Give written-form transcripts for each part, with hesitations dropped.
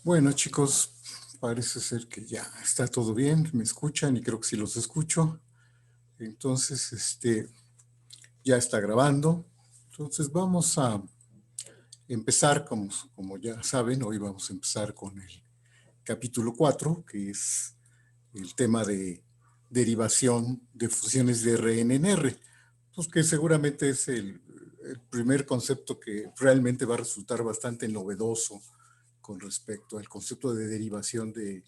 Bueno, chicos, parece ser que ya está todo bien, me escuchan y creo que sí los escucho. Entonces, ya está grabando. Entonces vamos a empezar, como ya saben, hoy vamos a empezar con el capítulo 4, que es el tema de derivación de funciones de Rn en R, pues que seguramente es el primer concepto que realmente va a resultar bastante novedoso con respecto al concepto de derivación de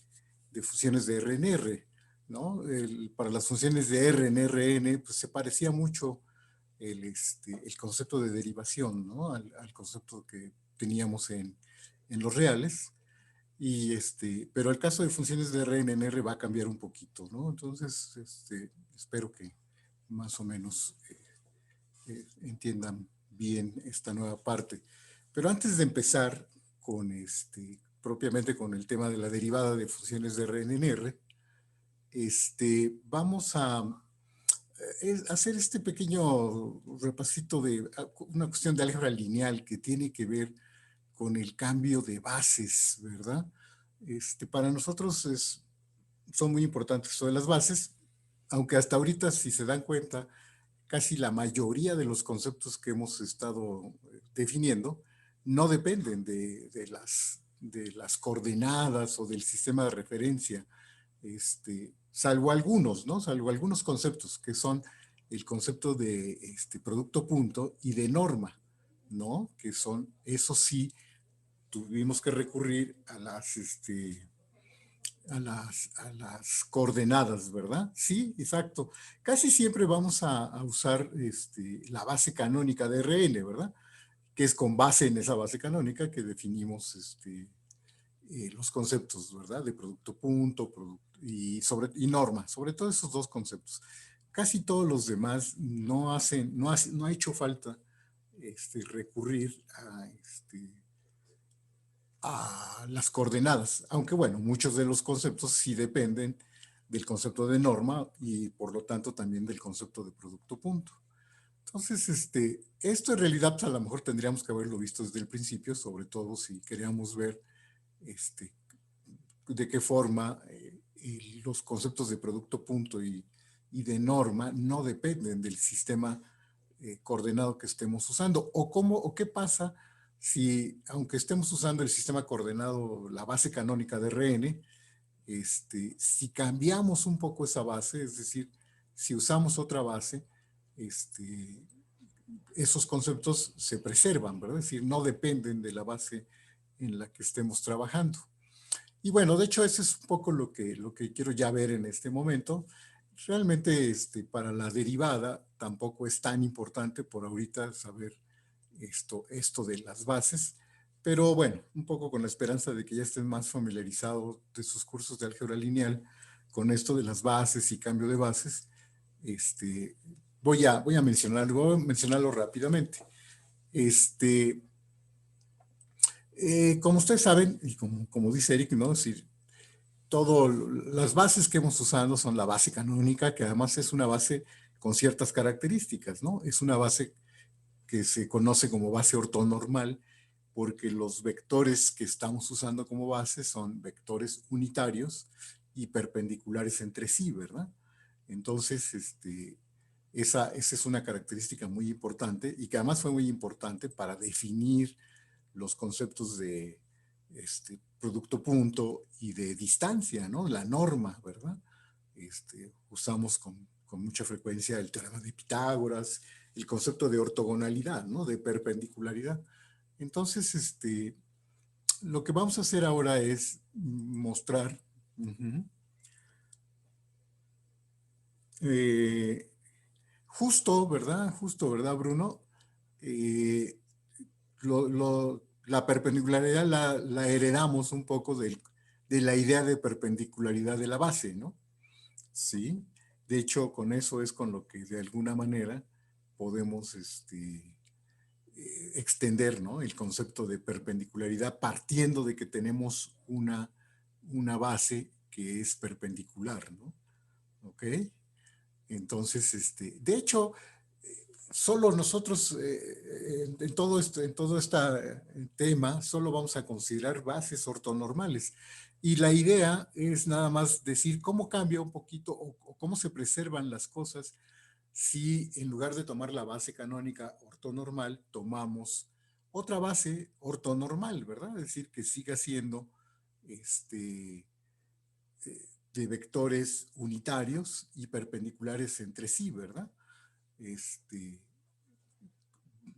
funciones de R en R, ¿no? Para las funciones de R en Rn, pues se parecía mucho el concepto de derivación, ¿no? Al concepto que teníamos en los reales. Pero el caso de funciones de Rn en R va a cambiar un poquito, ¿no? Entonces, espero que más o menos entiendan bien esta nueva parte. Pero antes de empezar con propiamente con el tema de la derivada de funciones de Rn en R, vamos a hacer este pequeño repasito de una cuestión de álgebra lineal que tiene que ver con el cambio de bases, ¿verdad? Para nosotros son muy importantes esto de las bases, aunque hasta ahorita, si se dan cuenta, casi la mayoría de los conceptos que hemos estado definiendo no dependen de las coordenadas o del sistema de referencia, salvo algunos, ¿no? Salvo algunos conceptos que son el concepto de producto punto y de norma, ¿no? Que son, eso sí, tuvimos que recurrir a las coordenadas, ¿verdad? Sí, exacto. Casi siempre vamos a usar la base canónica de Rn, ¿verdad? Que es con base en esa base canónica que definimos los conceptos, ¿verdad? De producto punto y norma, sobre todo esos dos conceptos. Casi todos los demás no ha hecho falta recurrir a las coordenadas, aunque bueno, muchos de los conceptos sí dependen del concepto de norma y por lo tanto también del concepto de producto punto. Entonces, esto en realidad pues, a lo mejor tendríamos que haberlo visto desde el principio, sobre todo si queríamos ver este, de qué forma los conceptos de producto punto y de norma no dependen del sistema coordenado que estemos usando, o qué pasa si, aunque estemos usando el sistema coordenado, la base canónica de Rn, si cambiamos un poco esa base, es decir, si usamos otra base, esos conceptos se preservan, ¿verdad? Es decir, no dependen de la base en la que estemos trabajando. Y bueno, de hecho, eso es un poco lo que quiero ya ver en este momento. Realmente, para la derivada tampoco es tan importante por ahorita saber esto de las bases, pero bueno, un poco con la esperanza de que ya estén más familiarizados de sus cursos de álgebra lineal con esto de las bases y cambio de bases, voy a mencionarlo rápidamente. Este, como ustedes saben, y como dice Eric, ¿no? Es decir, las bases que hemos usado son la base canónica, que además es una base con ciertas características, ¿no? Es una base que se conoce como base ortonormal, porque los vectores que estamos usando como base son vectores unitarios y perpendiculares entre sí, ¿verdad? Entonces, esa es una característica muy importante y que además fue muy importante para definir los conceptos de producto punto y de distancia, ¿no? La norma, ¿verdad? Usamos con mucha frecuencia el teorema de Pitágoras, el concepto de ortogonalidad, ¿no? De perpendicularidad. Entonces, lo que vamos a hacer ahora es mostrar eh, justo, ¿verdad, Bruno? Eh, la perpendicularidad la heredamos un poco de la idea de perpendicularidad de la base, ¿no? Sí. De hecho, con eso es con lo que de alguna manera podemos extender, ¿no? El concepto de perpendicularidad partiendo de que tenemos una base que es perpendicular, ¿no? ¿Ok? Entonces, de hecho, solo nosotros en todo este tema, solo vamos a considerar bases ortonormales. Y la idea es nada más decir cómo cambia un poquito o cómo se preservan las cosas si en lugar de tomar la base canónica ortonormal, tomamos otra base ortonormal, ¿verdad? Es decir, que siga siendo de vectores unitarios y perpendiculares entre sí, ¿verdad? Este,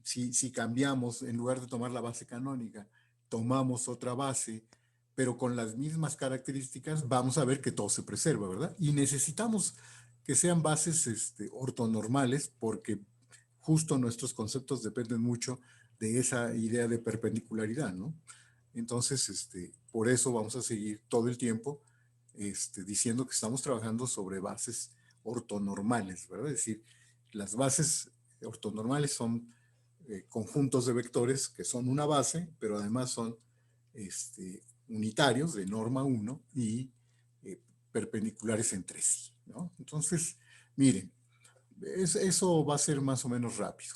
si cambiamos, en lugar de tomar la base canónica, tomamos otra base, pero con las mismas características, vamos a ver que todo se preserva, ¿verdad? Y necesitamos que sean bases ortonormales porque justo nuestros conceptos dependen mucho de esa idea de perpendicularidad, ¿no? Entonces, por eso vamos a seguir todo el tiempo diciendo que estamos trabajando sobre bases ortonormales, ¿verdad? Es decir, las bases ortonormales son conjuntos de vectores que son una base, pero además son unitarios de norma 1 y eh, perpendiculares entre sí, ¿no? Entonces, miren, eso va a ser más o menos rápido.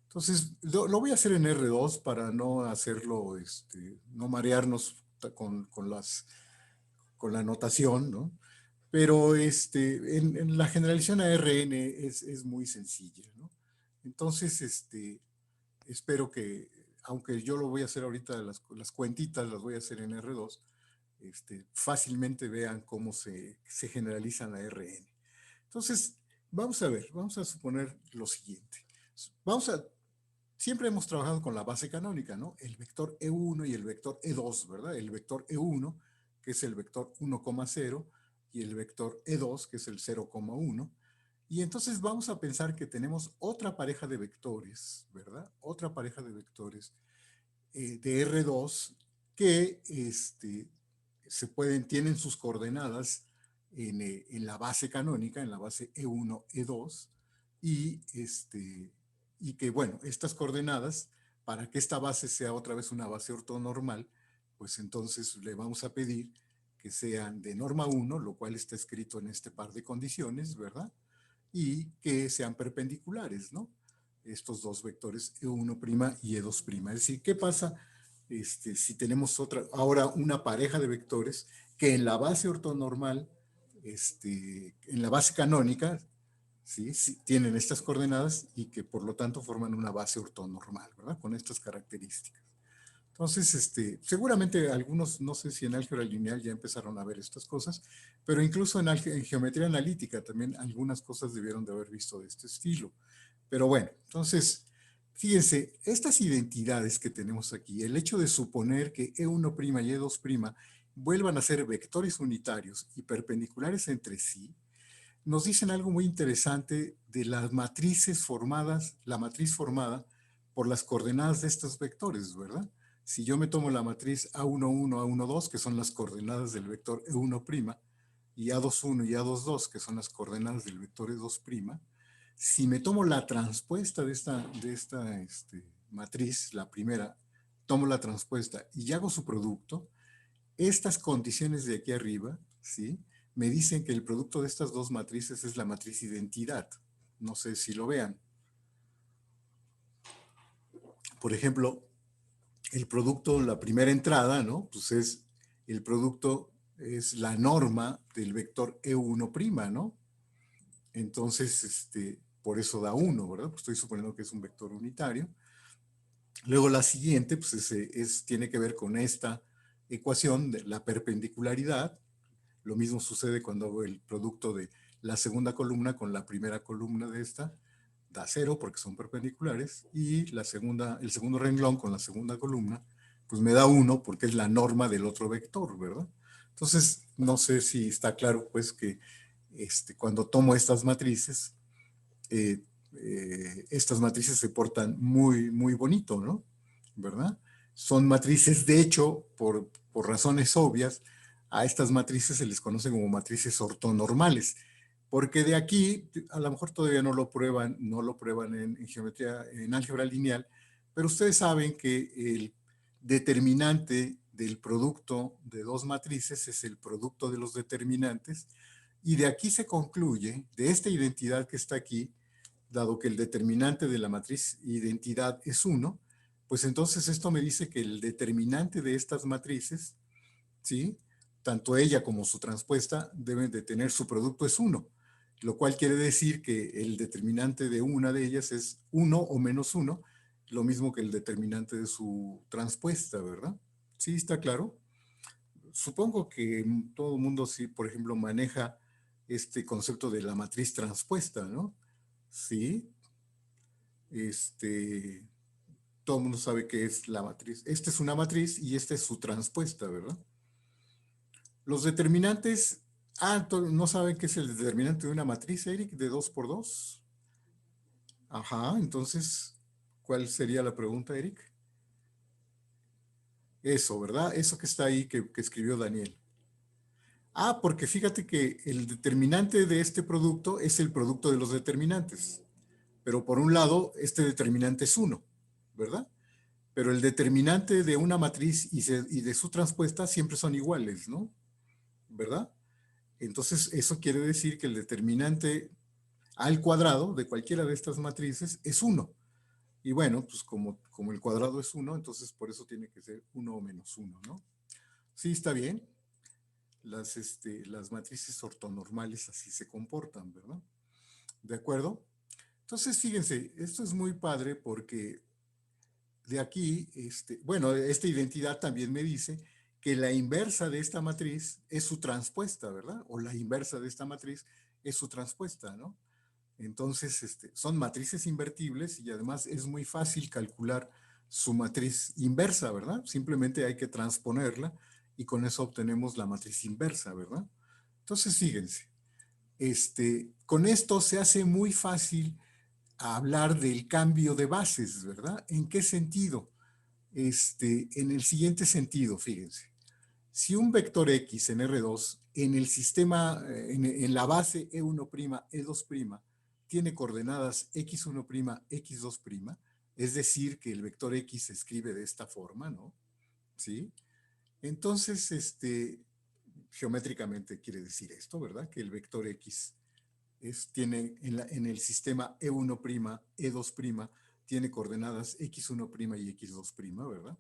Entonces, lo voy a hacer en R2 para no hacerlo, no marearnos con la notación, ¿no? Pero en la generalización a Rn es muy sencilla, ¿no? Entonces, espero que, aunque yo lo voy a hacer ahorita, las cuentitas las voy a hacer en R2, fácilmente vean cómo se generalizan a Rn. Entonces, vamos a suponer lo siguiente. Siempre hemos trabajado con la base canónica, ¿no? El vector E1 y el vector E2, ¿verdad? El vector E1, que es el vector 1,0, y el vector E2, que es el 0,1. Y entonces vamos a pensar que tenemos otra pareja de vectores, ¿verdad? Otra pareja de vectores de R2 que tienen sus coordenadas en la base canónica, en la base E1, E2, y, y que, bueno, estas coordenadas, para que esta base sea otra vez una base ortonormal, pues entonces le vamos a pedir que sean de norma 1, lo cual está escrito en este par de condiciones, ¿verdad? Y que sean perpendiculares, ¿no? Estos dos vectores E1' y E2'. Es decir, ¿qué pasa si tenemos ahora una pareja de vectores que en la base ortonormal, en la base canónica, ¿sí? Sí, tienen estas coordenadas y que por lo tanto forman una base ortonormal, ¿verdad? Con estas características. Entonces, seguramente algunos, no sé si en álgebra lineal ya empezaron a ver estas cosas, pero incluso en geometría analítica también algunas cosas debieron de haber visto de este estilo. Pero bueno, entonces, fíjense, estas identidades que tenemos aquí, el hecho de suponer que E1' y E2' vuelvan a ser vectores unitarios y perpendiculares entre sí, nos dicen algo muy interesante de las matrices formadas, la matriz formada por las coordenadas de estos vectores, ¿verdad? Si yo me tomo la matriz A11, A12, que son las coordenadas del vector E1', y A21 y A22, que son las coordenadas del vector E2', si me tomo la transpuesta de esta matriz, la primera, tomo la transpuesta y hago su producto, estas condiciones de aquí arriba, ¿sí? Me dicen que el producto de estas dos matrices es la matriz identidad. No sé si lo vean. Por ejemplo, el producto, la primera entrada, ¿no? Pues el producto es la norma del vector E1', ¿no? Entonces, por eso da 1, ¿verdad? Pues estoy suponiendo que es un vector unitario. Luego la siguiente, pues tiene que ver con esta ecuación de la perpendicularidad. Lo mismo sucede cuando hago el producto de la segunda columna con la primera columna de esta, da 0 porque son perpendiculares, y el segundo renglón con la segunda columna, pues me da 1 porque es la norma del otro vector, ¿verdad? Entonces, no sé si está claro, pues, que cuando tomo estas matrices se portan muy, muy bonito, ¿no? ¿Verdad? Son matrices, de hecho, por razones obvias, a estas matrices se les conoce como matrices ortonormales, porque de aquí, a lo mejor todavía no lo prueban en geometría, en álgebra lineal, pero ustedes saben que el determinante del producto de dos matrices es el producto de los determinantes, y de aquí se concluye, de esta identidad que está aquí, dado que el determinante de la matriz identidad es 1, pues entonces esto me dice que el determinante de estas matrices, ¿sí?, tanto ella como su transpuesta deben de tener su producto es 1, lo cual quiere decir que el determinante de una de ellas es 1 o menos 1, lo mismo que el determinante de su transpuesta, ¿verdad? ¿Sí está claro? Supongo que todo el mundo, sí, por ejemplo, maneja este concepto de la matriz transpuesta, ¿no? Sí, todo el mundo sabe qué es la matriz. Esta es una matriz y esta es su transpuesta, ¿verdad? Los determinantes, ¿no saben qué es el determinante de una matriz, Eric, de 2 por 2? Ajá, entonces, ¿cuál sería la pregunta, Eric? Eso, ¿verdad? Eso que está ahí, que escribió Daniel. Porque fíjate que el determinante de este producto es el producto de los determinantes. Pero por un lado, este determinante es 1, ¿verdad? Pero el determinante de una matriz y de su transpuesta siempre son iguales, ¿no? ¿Verdad? Entonces, eso quiere decir que el determinante al cuadrado de cualquiera de estas matrices es 1. Y bueno, pues como el cuadrado es 1, entonces por eso tiene que ser 1 o menos 1, ¿no? Sí, está bien. Las matrices ortonormales así se comportan, ¿verdad? ¿De acuerdo? Entonces, fíjense, esto es muy padre porque de aquí, bueno, esta identidad también me dice que la inversa de esta matriz es su transpuesta, ¿verdad? O la inversa de esta matriz es su transpuesta, ¿no? Entonces, son matrices invertibles y además es muy fácil calcular su matriz inversa, ¿verdad? Simplemente hay que transponerla y con eso obtenemos la matriz inversa, ¿verdad? Entonces, fíjense, con esto se hace muy fácil hablar del cambio de bases, ¿verdad? ¿En qué sentido? En el siguiente sentido, fíjense. Si un vector X en R2 en el sistema, en la base E1', E2', tiene coordenadas X1', X2', es decir, que el vector X se escribe de esta forma, ¿no? ¿Sí? Entonces, geométricamente quiere decir esto, ¿verdad? Que el vector X tiene en el sistema E1', E2', tiene coordenadas X1' y X2', ¿verdad?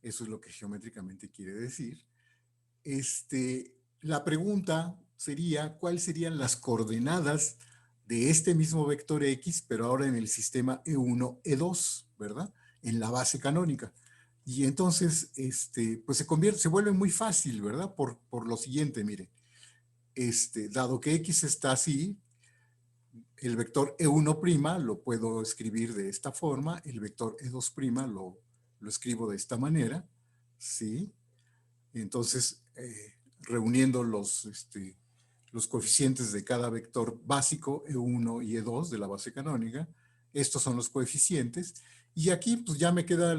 Eso es lo que geométricamente quiere decir. La pregunta sería, ¿cuáles serían las coordenadas de este mismo vector X, pero ahora en el sistema E1, E2, ¿verdad? En la base canónica. Y entonces, pues se vuelve muy fácil, ¿verdad? Por lo siguiente, mire. Dado que X está así, el vector E1' lo puedo escribir de esta forma, el vector E2' lo escribo de esta manera, ¿sí? Entonces, reuniendo los coeficientes de cada vector básico, E1 y E2 de la base canónica, estos son los coeficientes, y aquí pues ya me queda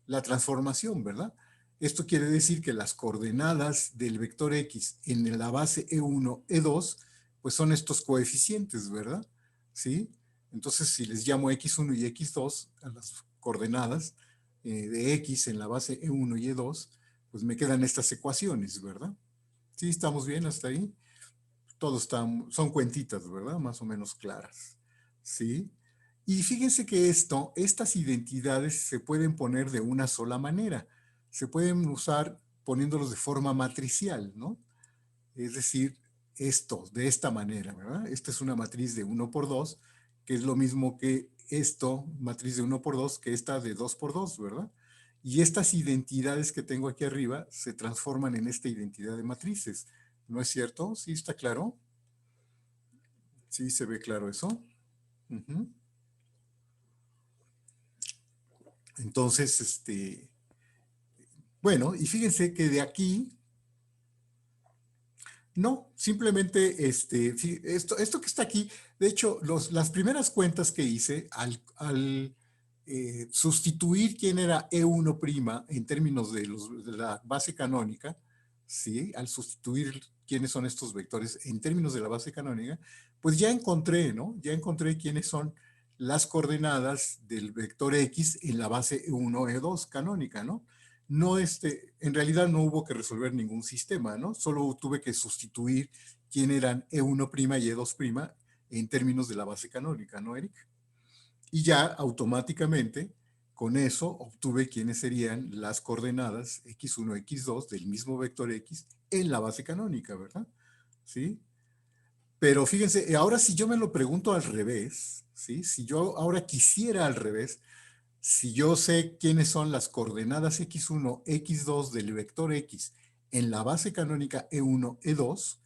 la transformación, ¿verdad? Esto quiere decir que las coordenadas del vector X en la base E1, E2, pues son estos coeficientes, ¿verdad? ¿Sí? Entonces, si les llamo X1 y X2 a las coordenadas de X en la base E1 y E2, pues me quedan estas ecuaciones, ¿verdad? ¿Sí? ¿Estamos bien hasta ahí? Todo son cuentitas, ¿verdad? Más o menos claras. ¿Sí? Y fíjense que estas identidades se pueden poner de una sola manera. Se pueden usar poniéndolos de forma matricial, ¿no? Es decir, de esta manera, ¿verdad? Esta es una matriz de 1 por 2, que es lo mismo que matriz de 1 por 2, que esta de 2 por 2, ¿verdad? Y estas identidades que tengo aquí arriba se transforman en esta identidad de matrices. ¿No es cierto? ¿Sí está claro? ¿Sí se ve claro eso? Ujú. Entonces, bueno, y fíjense que de aquí, no, simplemente, esto que está aquí, de hecho, las primeras cuentas que hice al sustituir quién era E1' en términos de la base canónica, ¿sí? Al sustituir quiénes son estos vectores en términos de la base canónica, pues ya encontré, ¿no? Ya encontré quiénes son las coordenadas del vector X en la base E1, E2 canónica, ¿no? No, en realidad no hubo que resolver ningún sistema, ¿no? Solo tuve que sustituir quién eran E1' y E2', en términos de la base canónica, ¿no, Eric? Y ya automáticamente con eso obtuve quiénes serían las coordenadas x1, x2 del mismo vector x en la base canónica, ¿verdad? ¿Sí? Pero fíjense, ahora si yo me lo pregunto al revés, ¿sí? Si yo ahora quisiera al revés, si yo sé quiénes son las coordenadas x1, x2 del vector x en la base canónica e1, e2,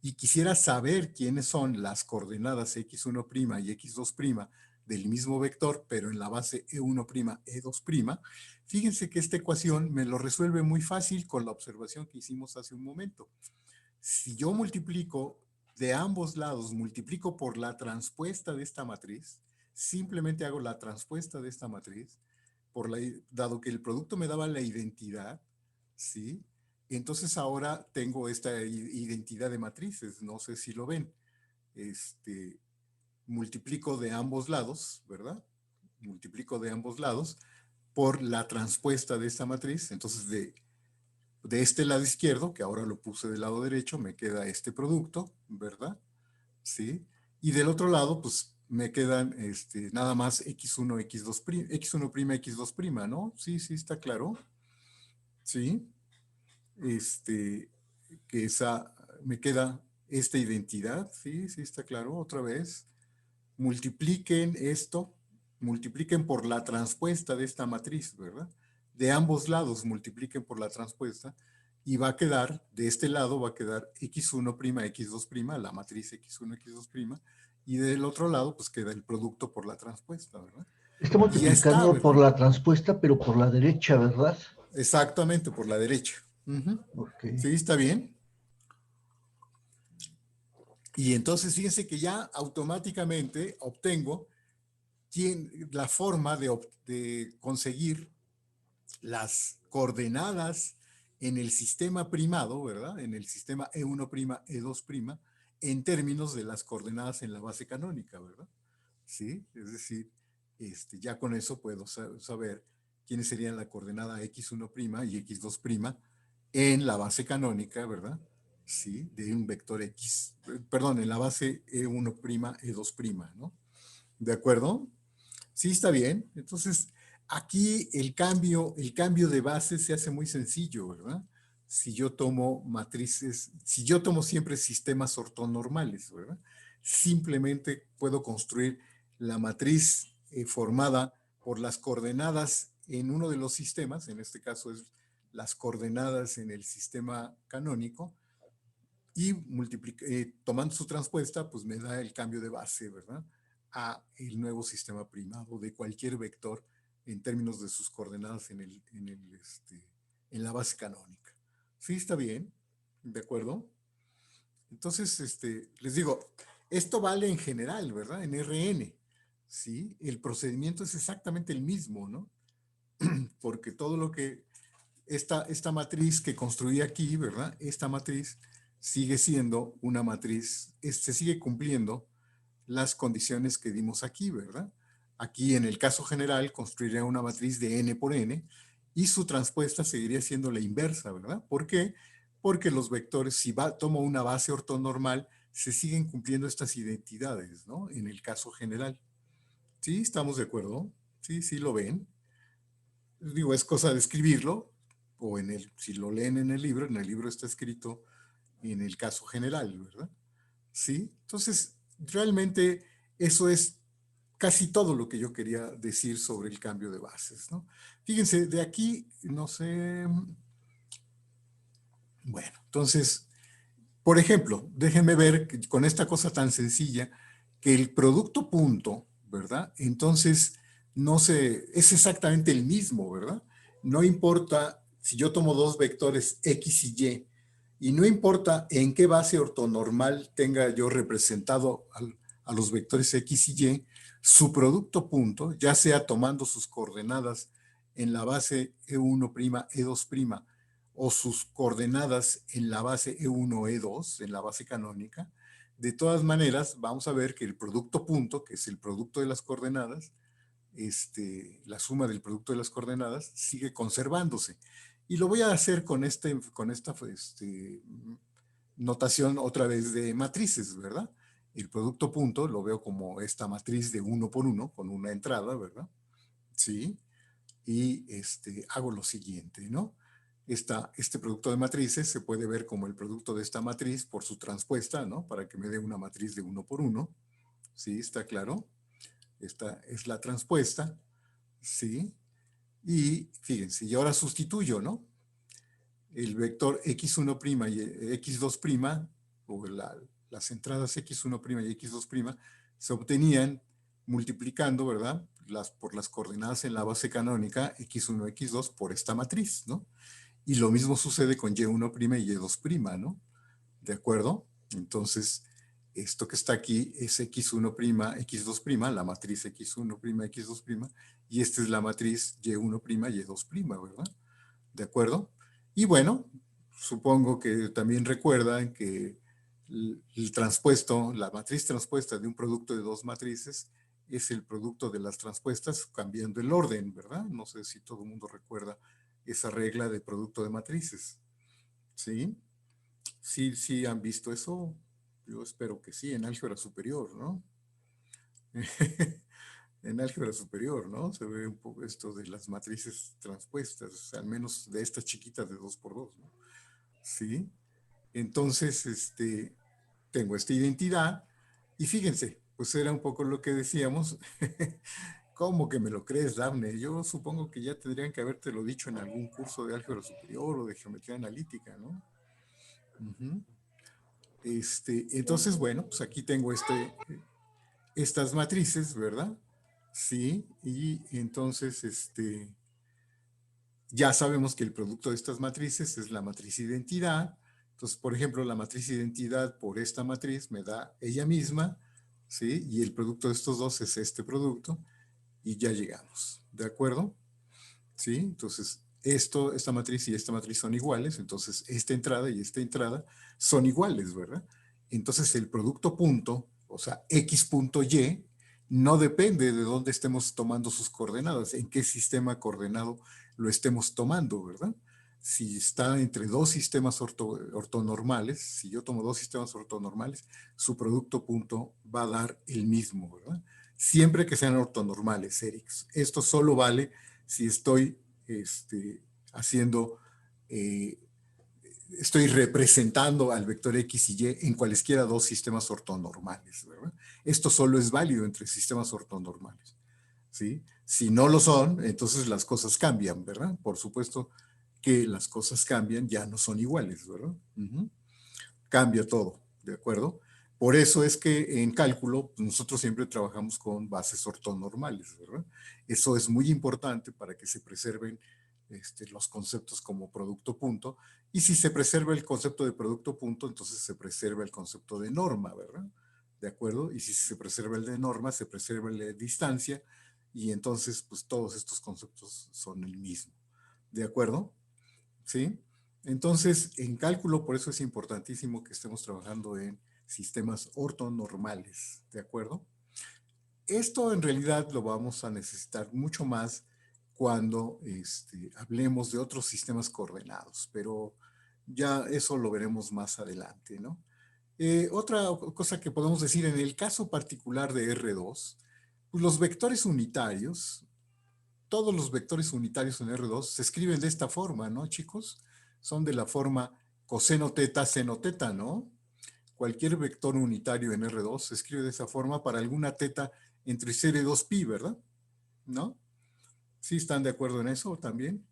y quisiera saber quiénes son las coordenadas x1' y x2' del mismo vector, pero en la base e1', e2', fíjense que esta ecuación me lo resuelve muy fácil con la observación que hicimos hace un momento. Si yo multiplico de ambos lados, multiplico por la transpuesta de esta matriz, simplemente hago la transpuesta de esta matriz, dado que el producto me daba la identidad, ¿sí? Entonces ahora tengo esta identidad de matrices, no sé si lo ven. Multiplico de ambos lados, ¿verdad? Multiplico de ambos lados por la transpuesta de esta matriz, entonces de este lado izquierdo, que ahora lo puse del lado derecho, me queda este producto, ¿verdad? ¿Sí? Y del otro lado, pues me quedan nada más x1, x2', x1', x2', ¿no? Sí, sí, está claro. Sí. Que esa, me queda esta identidad, sí, sí, está claro, otra vez. Multipliquen esto, multipliquen por la transpuesta de esta matriz, ¿verdad? De ambos lados multipliquen por la transpuesta y va a quedar, de este lado va a quedar x1', x2', la matriz x1, x2', y del otro lado pues queda el producto por la transpuesta, ¿verdad? Está Y ya está, multiplicando por ¿verdad? la transpuesta, pero por la derecha, ¿verdad? Exactamente, por la derecha. Ok. ¿Sí? ¿Está bien? Y entonces fíjense que ya automáticamente obtengo la forma de conseguir las coordenadas en el sistema primado, ¿verdad? En el sistema E1', E2', en términos de las coordenadas en la base canónica, ¿verdad? ¿Sí? Es decir, ya con eso puedo saber quiénes serían la coordenada x1' y x2' en la base canónica, ¿verdad? Sí, de un vector x, perdón, en la base E1', E2', ¿no? ¿De acuerdo? Sí, está bien. Entonces, aquí el cambio de base se hace muy sencillo, ¿verdad? Si yo tomo matrices, si yo tomo siempre sistemas ortonormales, ¿verdad? Simplemente puedo construir la matriz formada por las coordenadas en uno de los sistemas, en este caso es las coordenadas en el sistema canónico, y tomando su transpuesta, pues me da el cambio de base, ¿verdad? A el nuevo sistema primado de cualquier vector en términos de sus coordenadas en la base canónica. Sí, está bien, ¿de acuerdo? Entonces, les digo, esto vale en general, ¿verdad? En RN, ¿sí? El procedimiento es exactamente el mismo, ¿no? Porque todo lo que esta matriz que construí aquí, ¿verdad? Esta matriz sigue siendo una matriz, se sigue cumpliendo las condiciones que dimos aquí, ¿verdad? Aquí en el caso general construiría una matriz de n por n y su transpuesta seguiría siendo la inversa, ¿verdad? ¿Por qué? Porque los vectores, si tomo una base ortonormal, se siguen cumpliendo estas identidades, ¿no? En el caso general. ¿Sí? ¿Estamos de acuerdo? Sí, sí lo ven. Digo, es cosa de escribirlo, o si lo leen en el libro está escrito en el caso general, ¿verdad? Sí, entonces realmente eso es casi todo lo que yo quería decir sobre el cambio de bases, ¿no? Fíjense, de aquí, no sé, bueno, entonces, por ejemplo, déjenme ver con esta cosa tan sencilla que el producto punto, ¿verdad? Entonces, no sé, es exactamente el mismo, ¿verdad? No importa si yo tomo dos vectores X y no importa en qué base ortonormal tenga yo representado a los vectores X y, su producto punto, ya sea tomando sus coordenadas en la base E1', E2', o sus coordenadas en la base E1, E2, en la base canónica, de todas maneras vamos a ver que el producto punto, que es el producto de las coordenadas, la suma del producto de las coordenadas, sigue conservándose. Y lo voy a hacer con esta notación otra vez de matrices, ¿verdad? el producto punto lo veo como esta matriz de 1 por 1 con una entrada, ¿verdad? Sí. Y hago lo siguiente, ¿no? Este producto de matrices se puede ver como el producto de esta matriz por su transpuesta, ¿no? Para que me dé una matriz de 1 por 1. ¿Sí? ¿Está claro? Esta es la transpuesta. ¿Sí? Y fíjense, y ahora sustituyo, ¿no? El vector x1' y x2', o las entradas x1' y x2' se obtenían multiplicando, ¿verdad? Por las coordenadas en la base canónica x1, x2 por esta matriz, ¿no? Y lo mismo sucede con y1' y y2', ¿no? ¿De acuerdo? Entonces, esto que está aquí es x1', x2', la matriz x1', x2', y esta es la matriz y1', y2', ¿verdad? ¿De acuerdo? Y bueno, supongo que también recuerdan que el transpuesto, la matriz transpuesta de un producto de dos matrices es el producto de las transpuestas cambiando el orden, ¿verdad? No sé si todo el mundo recuerda esa regla de producto de matrices. ¿Sí? ¿Sí han visto eso? Yo espero que sí, en álgebra superior, ¿no? En álgebra superior, ¿no? Se ve un poco esto de las matrices transpuestas, al menos de estas chiquitas de 2 por 2, ¿no? ¿Sí? Entonces, tengo esta identidad y fíjense, pues era un poco lo que decíamos. ¿Cómo que me lo crees, Dafne? Yo supongo que ya tendrían que habértelo dicho en algún curso de álgebra superior o de geometría analítica, ¿no? Uh-huh. Entonces, bueno, pues aquí tengo estas matrices, ¿verdad? Sí, y entonces, ya sabemos que el producto de estas matrices es la matriz identidad. Entonces, por ejemplo, la matriz identidad por esta matriz me da ella misma, ¿sí? Y el producto de estos dos es este producto, y ya llegamos, ¿de acuerdo? ¿Sí? Entonces, esta matriz y esta matriz son iguales, entonces esta entrada y esta entrada son iguales, ¿verdad? Entonces, el producto punto, o sea, x punto y, no depende de dónde estemos tomando sus coordenadas, en qué sistema coordenado lo estemos tomando, ¿verdad? Si está entre dos sistemas ortonormales, si yo tomo dos sistemas ortonormales, su producto punto va a dar el mismo, ¿verdad? Siempre que sean ortonormales, Eric. Esto solo vale si estoy haciendo, eh, estoy representando al vector X y Y en cualesquiera dos sistemas ortonormales, ¿verdad? Esto solo es válido entre sistemas ortonormales, ¿sí? Si no lo son, entonces las cosas cambian, ¿verdad? Por supuesto que las cosas cambian, ya no son iguales, ¿verdad? Cambia todo, ¿de acuerdo? Por eso es que en cálculo nosotros siempre trabajamos con bases ortonormales, ¿verdad? Eso es muy importante para que se preserven los conceptos como producto punto. Y si se preserva el concepto de producto punto, entonces se preserva el concepto de norma, ¿verdad? ¿De acuerdo? Y si se preserva el de norma, se preserva el de distancia, y entonces pues todos estos conceptos son el mismo. ¿De acuerdo? ¿Sí? Entonces, en cálculo, por eso es importantísimo que estemos trabajando en sistemas ortonormales, ¿de acuerdo? Esto en realidad lo vamos a necesitar mucho más cuando hablemos de otros sistemas coordenados, pero ya eso lo veremos más adelante, ¿no? Otra cosa que podemos decir, en el caso particular de R2, pues los vectores unitarios, todos los vectores unitarios en R2 se escriben de esta forma, ¿no, chicos? Son de la forma coseno teta, seno teta, ¿no? Cualquier vector unitario en R2 se escribe de esa forma para alguna teta entre 0 y 2pi, ¿verdad? ¿No? ¿Sí están de acuerdo en eso también?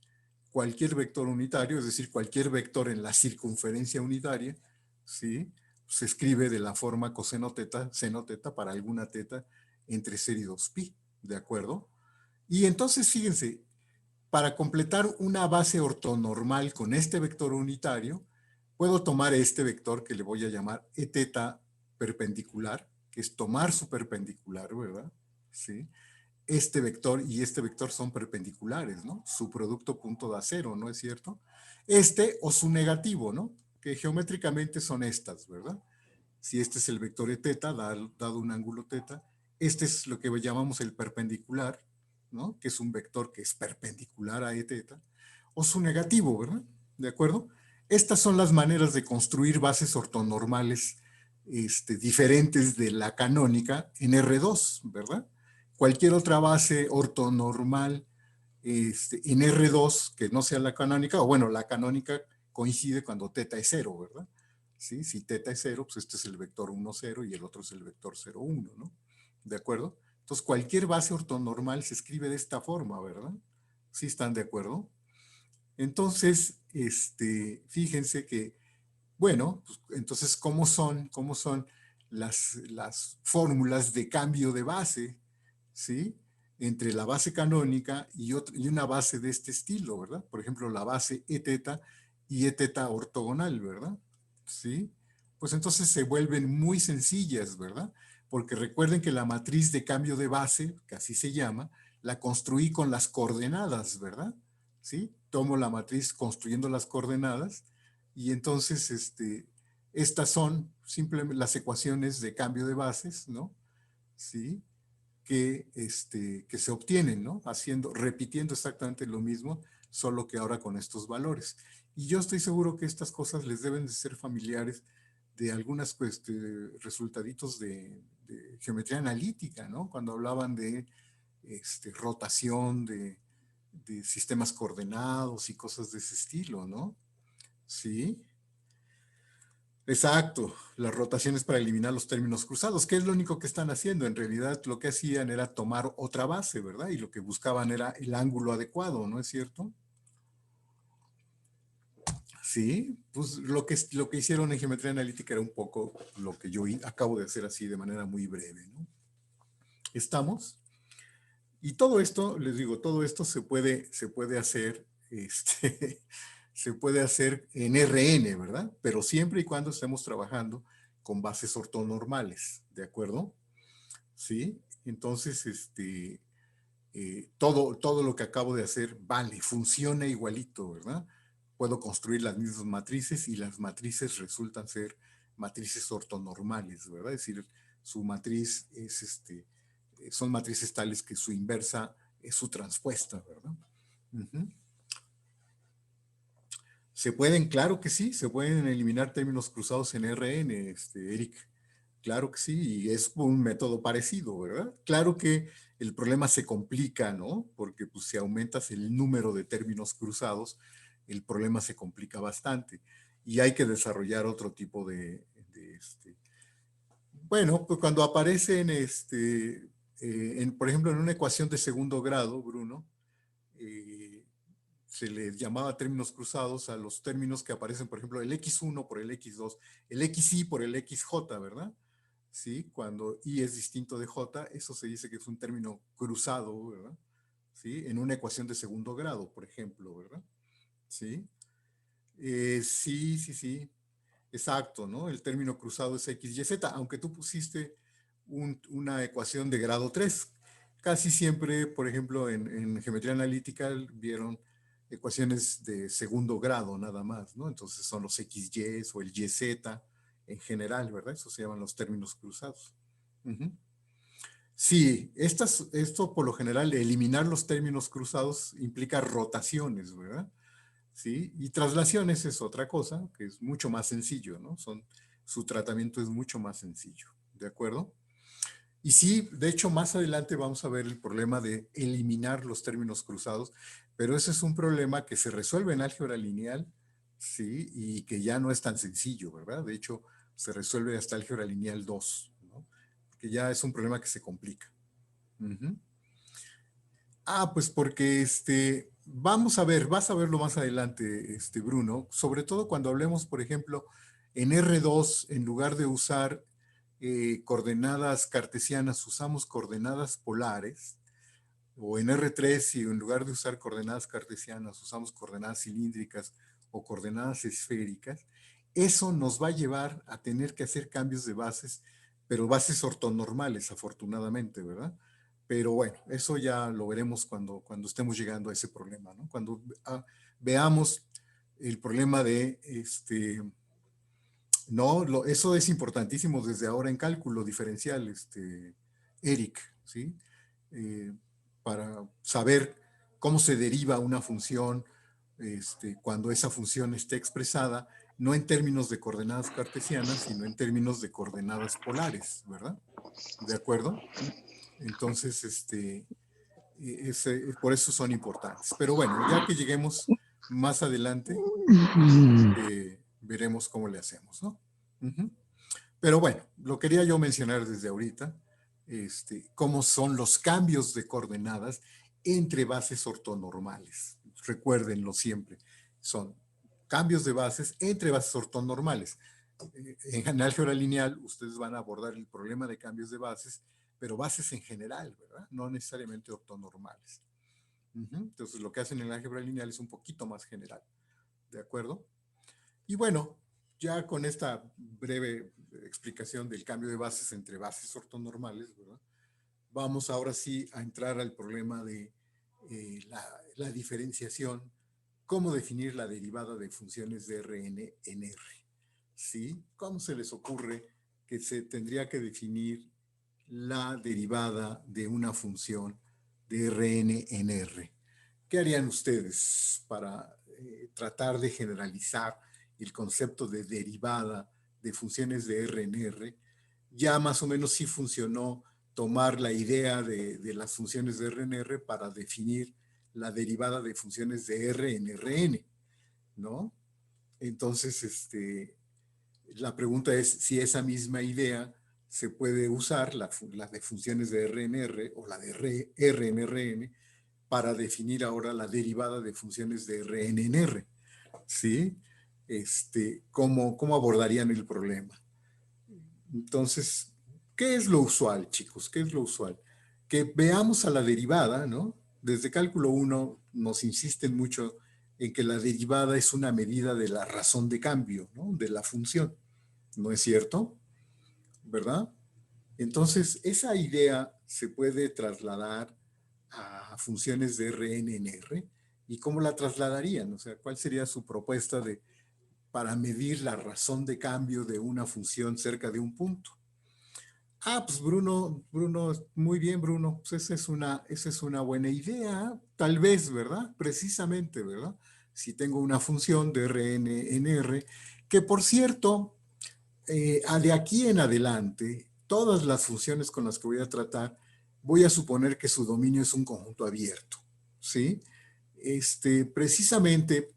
Cualquier vector unitario, es decir, cualquier vector en la circunferencia unitaria, ¿sí? Se escribe de la forma coseno teta, seno teta para alguna teta entre 0 y 2pi, ¿de acuerdo? Y entonces, fíjense, para completar una base ortonormal con este vector unitario, puedo tomar este vector que le voy a llamar e teta perpendicular, que es tomar su perpendicular, ¿verdad? ¿Sí? Este vector y este vector son perpendiculares, ¿no? Su producto punto da cero, ¿no es cierto? O su negativo, ¿no? Que geométricamente son estas, ¿verdad? Si este es el vector e teta, dado un ángulo teta, este es lo que llamamos el perpendicular, ¿no? Que es un vector que es perpendicular a e teta, o su negativo, ¿verdad? ¿De acuerdo? Estas son las maneras de construir bases ortonormales diferentes de la canónica en R2, ¿verdad? Cualquier otra base ortonormal en R2 que no sea la canónica, o bueno, la canónica coincide cuando teta es 0, ¿verdad? ¿Sí? Si teta es 0, pues este es el vector 1, 0 y el otro es el vector 0, 1, ¿no? ¿De acuerdo? Entonces, cualquier base ortonormal se escribe de esta forma, ¿verdad? ¿Sí están de acuerdo? Entonces, fíjense que, bueno, pues, entonces, cómo son las fórmulas de cambio de base, ¿sí? Entre la base canónica y una base de este estilo, ¿verdad? Por ejemplo, la base E teta y E teta ortogonal, ¿verdad? ¿Sí? Pues entonces se vuelven muy sencillas, ¿verdad? Porque recuerden que la matriz de cambio de base, que así se llama, la construí con las coordenadas, ¿verdad? ¿Sí? Tomo la matriz construyendo las coordenadas y entonces estas son simplemente las ecuaciones de cambio de bases, ¿no? ¿Sí? Que se obtienen, ¿no? Repitiendo exactamente lo mismo, solo que ahora con estos valores. Y yo estoy seguro que estas cosas les deben de ser familiares de algunos resultaditos de geometría analítica, ¿no? Cuando hablaban de rotación de sistemas coordenados y cosas de ese estilo, ¿no? Sí. Exacto, las rotaciones para eliminar los términos cruzados, que es lo único que están haciendo. En realidad lo que hacían era tomar otra base, ¿verdad? Y lo que buscaban era el ángulo adecuado, ¿no es cierto? Sí, pues lo que hicieron en geometría analítica era un poco lo que yo acabo de hacer así de manera muy breve, ¿no? ¿Estamos? Y todo esto, les digo, todo esto se puede hacer, se puede hacer en RN, ¿verdad? Pero siempre y cuando estemos trabajando con bases ortonormales, ¿de acuerdo? ¿Sí? Entonces, todo lo que acabo de hacer vale, funciona igualito, ¿verdad? Puedo construir las mismas matrices y las matrices resultan ser matrices ortonormales, ¿verdad? Es decir, su matriz es son matrices tales que su inversa es su transpuesta, ¿verdad? Uh-huh. Se pueden, claro que sí, se pueden eliminar términos cruzados en RN, Eric. Claro que sí, y es un método parecido, ¿verdad? Claro que el problema se complica, ¿no? Porque pues, si aumentas el número de términos cruzados, el problema se complica bastante. Y hay que desarrollar otro tipo bueno, pues cuando aparecen, por ejemplo, en una ecuación de segundo grado, Bruno, eh, se le llamaba términos cruzados a los términos que aparecen, por ejemplo, el X1 por el X2, el XY por el XJ, ¿verdad? ¿Sí? Cuando Y es distinto de J, eso se dice que es un término cruzado, ¿verdad? ¿Sí? En una ecuación de segundo grado, por ejemplo, ¿verdad? ¿Sí? Sí, sí, sí. Exacto, ¿no? El término cruzado es X, Y, Z, aunque tú pusiste una ecuación de grado 3. Casi siempre, por ejemplo, en geometría analítica vieron ecuaciones de segundo grado nada más, ¿no? Entonces son los XY o el YZ en general, ¿verdad? Eso se llaman los términos cruzados. Uh-huh. Sí, esto por lo general, eliminar los términos cruzados implica rotaciones, ¿verdad? ¿Sí? Y traslaciones es otra cosa, que es mucho más sencillo, ¿no? Su tratamiento es mucho más sencillo, ¿de acuerdo? Y sí, de hecho, más adelante vamos a ver el problema de eliminar los términos cruzados, pero ese es un problema que se resuelve en álgebra lineal, ¿sí? Y que ya no es tan sencillo, ¿verdad? De hecho, se resuelve hasta álgebra lineal 2, ¿no? Que ya es un problema que se complica. Uh-huh. Pues porque vamos a ver, vas a verlo más adelante, Bruno, sobre todo cuando hablemos, por ejemplo, en R2, en lugar de usar coordenadas cartesianas, usamos coordenadas polares, o en R3, y en lugar de usar coordenadas cartesianas, usamos coordenadas cilíndricas o coordenadas esféricas, eso nos va a llevar a tener que hacer cambios de bases, pero bases ortonormales, afortunadamente, ¿verdad? Pero bueno, eso ya lo veremos cuando estemos llegando a ese problema, ¿no? Cuando veamos el problema de, no, eso es importantísimo desde ahora en cálculo diferencial, Eric, ¿sí? Eh, para saber cómo se deriva una función cuando esa función esté expresada no en términos de coordenadas cartesianas, sino en términos de coordenadas polares, ¿verdad? ¿De acuerdo? Entonces, por eso son importantes. Pero bueno, ya que lleguemos más adelante, veremos cómo le hacemos, ¿no? Uh-huh. Pero bueno, lo quería yo mencionar desde ahorita, cómo son los cambios de coordenadas entre bases ortonormales. Recuérdenlo siempre, son cambios de bases entre bases ortonormales. En álgebra lineal ustedes van a abordar el problema de cambios de bases, pero bases en general, ¿verdad? No necesariamente ortonormales. Entonces lo que hacen en el álgebra lineal es un poquito más general, ¿de acuerdo? Y bueno, ya con esta breve explicación del cambio de bases entre bases ortonormales, ¿verdad? Vamos ahora sí a entrar al problema de la diferenciación, cómo definir la derivada de funciones de Rn en R. ¿Sí? ¿Cómo se les ocurre que se tendría que definir la derivada de una función de Rn en R? ¿Qué harían ustedes para tratar de generalizar el concepto de derivada de funciones de R en R? Ya más o menos sí funcionó tomar la idea de las funciones de R en R para definir la derivada de funciones de R en Rn, ¿no? Entonces, la pregunta es si esa misma idea se puede usar, la de funciones de R en R o la de R en Rn, para definir ahora la derivada de funciones de Rn en R. ¿Sí? ¿Cómo abordarían el problema? Entonces, ¿qué es lo usual, chicos? ¿Qué es lo usual? Que veamos a la derivada, ¿no? Desde cálculo 1 nos insisten mucho en que la derivada es una medida de la razón de cambio, ¿no? De la función. ¿No es cierto? ¿Verdad? Entonces, esa idea se puede trasladar a funciones de Rn en R. ¿Y cómo la trasladarían? O sea, ¿cuál sería su propuesta para medir la razón de cambio de una función cerca de un punto? Ah, pues Bruno, muy bien, Bruno. Pues esa es una buena idea, tal vez, ¿verdad? Precisamente, ¿verdad? Si tengo una función de Rn en R, que por cierto, de aquí en adelante, todas las funciones con las que voy a tratar, voy a suponer que su dominio es un conjunto abierto, ¿sí? Precisamente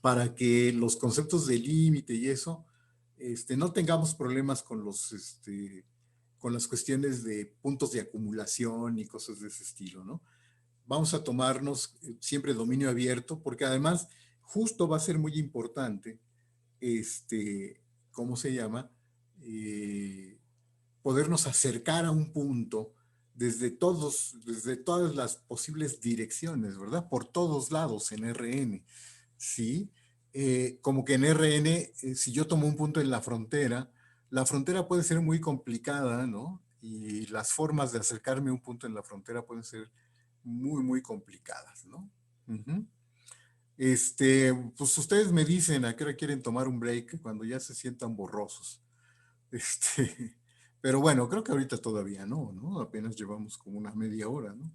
para que los conceptos de límite y eso, no tengamos problemas con las cuestiones de puntos de acumulación y cosas de ese estilo, ¿no? Vamos a tomarnos siempre dominio abierto, porque además justo va a ser muy importante, ¿cómo se llama? Podernos acercar a un punto desde todas las posibles direcciones, ¿verdad? Por todos lados en Rn, ¿sí? Como que en Rn, si yo tomo un punto en la frontera puede ser muy complicada, ¿no? Y las formas de acercarme a un punto en la frontera pueden ser muy, muy complicadas, ¿no? Uh-huh. Pues ustedes me dicen a qué hora quieren tomar un break cuando ya se sientan borrosos. Pero bueno, creo que ahorita todavía no, ¿no? Apenas llevamos como una media hora, ¿no?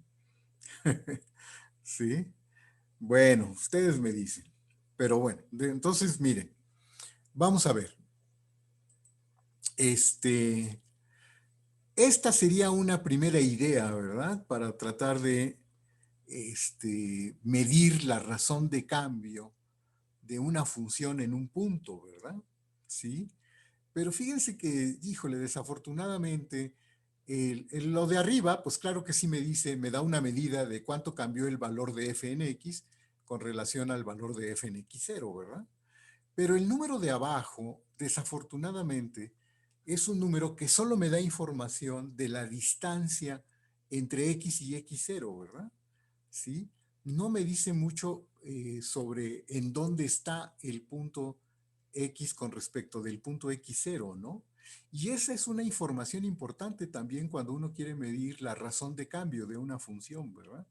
Sí. Bueno, ustedes me dicen. Pero bueno, entonces miren, vamos a ver. Esta sería una primera idea, ¿verdad? Para tratar de medir la razón de cambio de una función en un punto, ¿verdad? Sí. Pero fíjense que, híjole, desafortunadamente, lo de arriba, pues claro que sí me da una medida de cuánto cambió el valor de f en x con relación al valor de f en x0, ¿verdad? Pero el número de abajo, desafortunadamente, es un número que solo me da información de la distancia entre x y x0, ¿verdad? ¿Sí? No me dice mucho sobre en dónde está el punto x con respecto del punto x0, ¿no? Y esa es una información importante también cuando uno quiere medir la razón de cambio de una función, ¿verdad?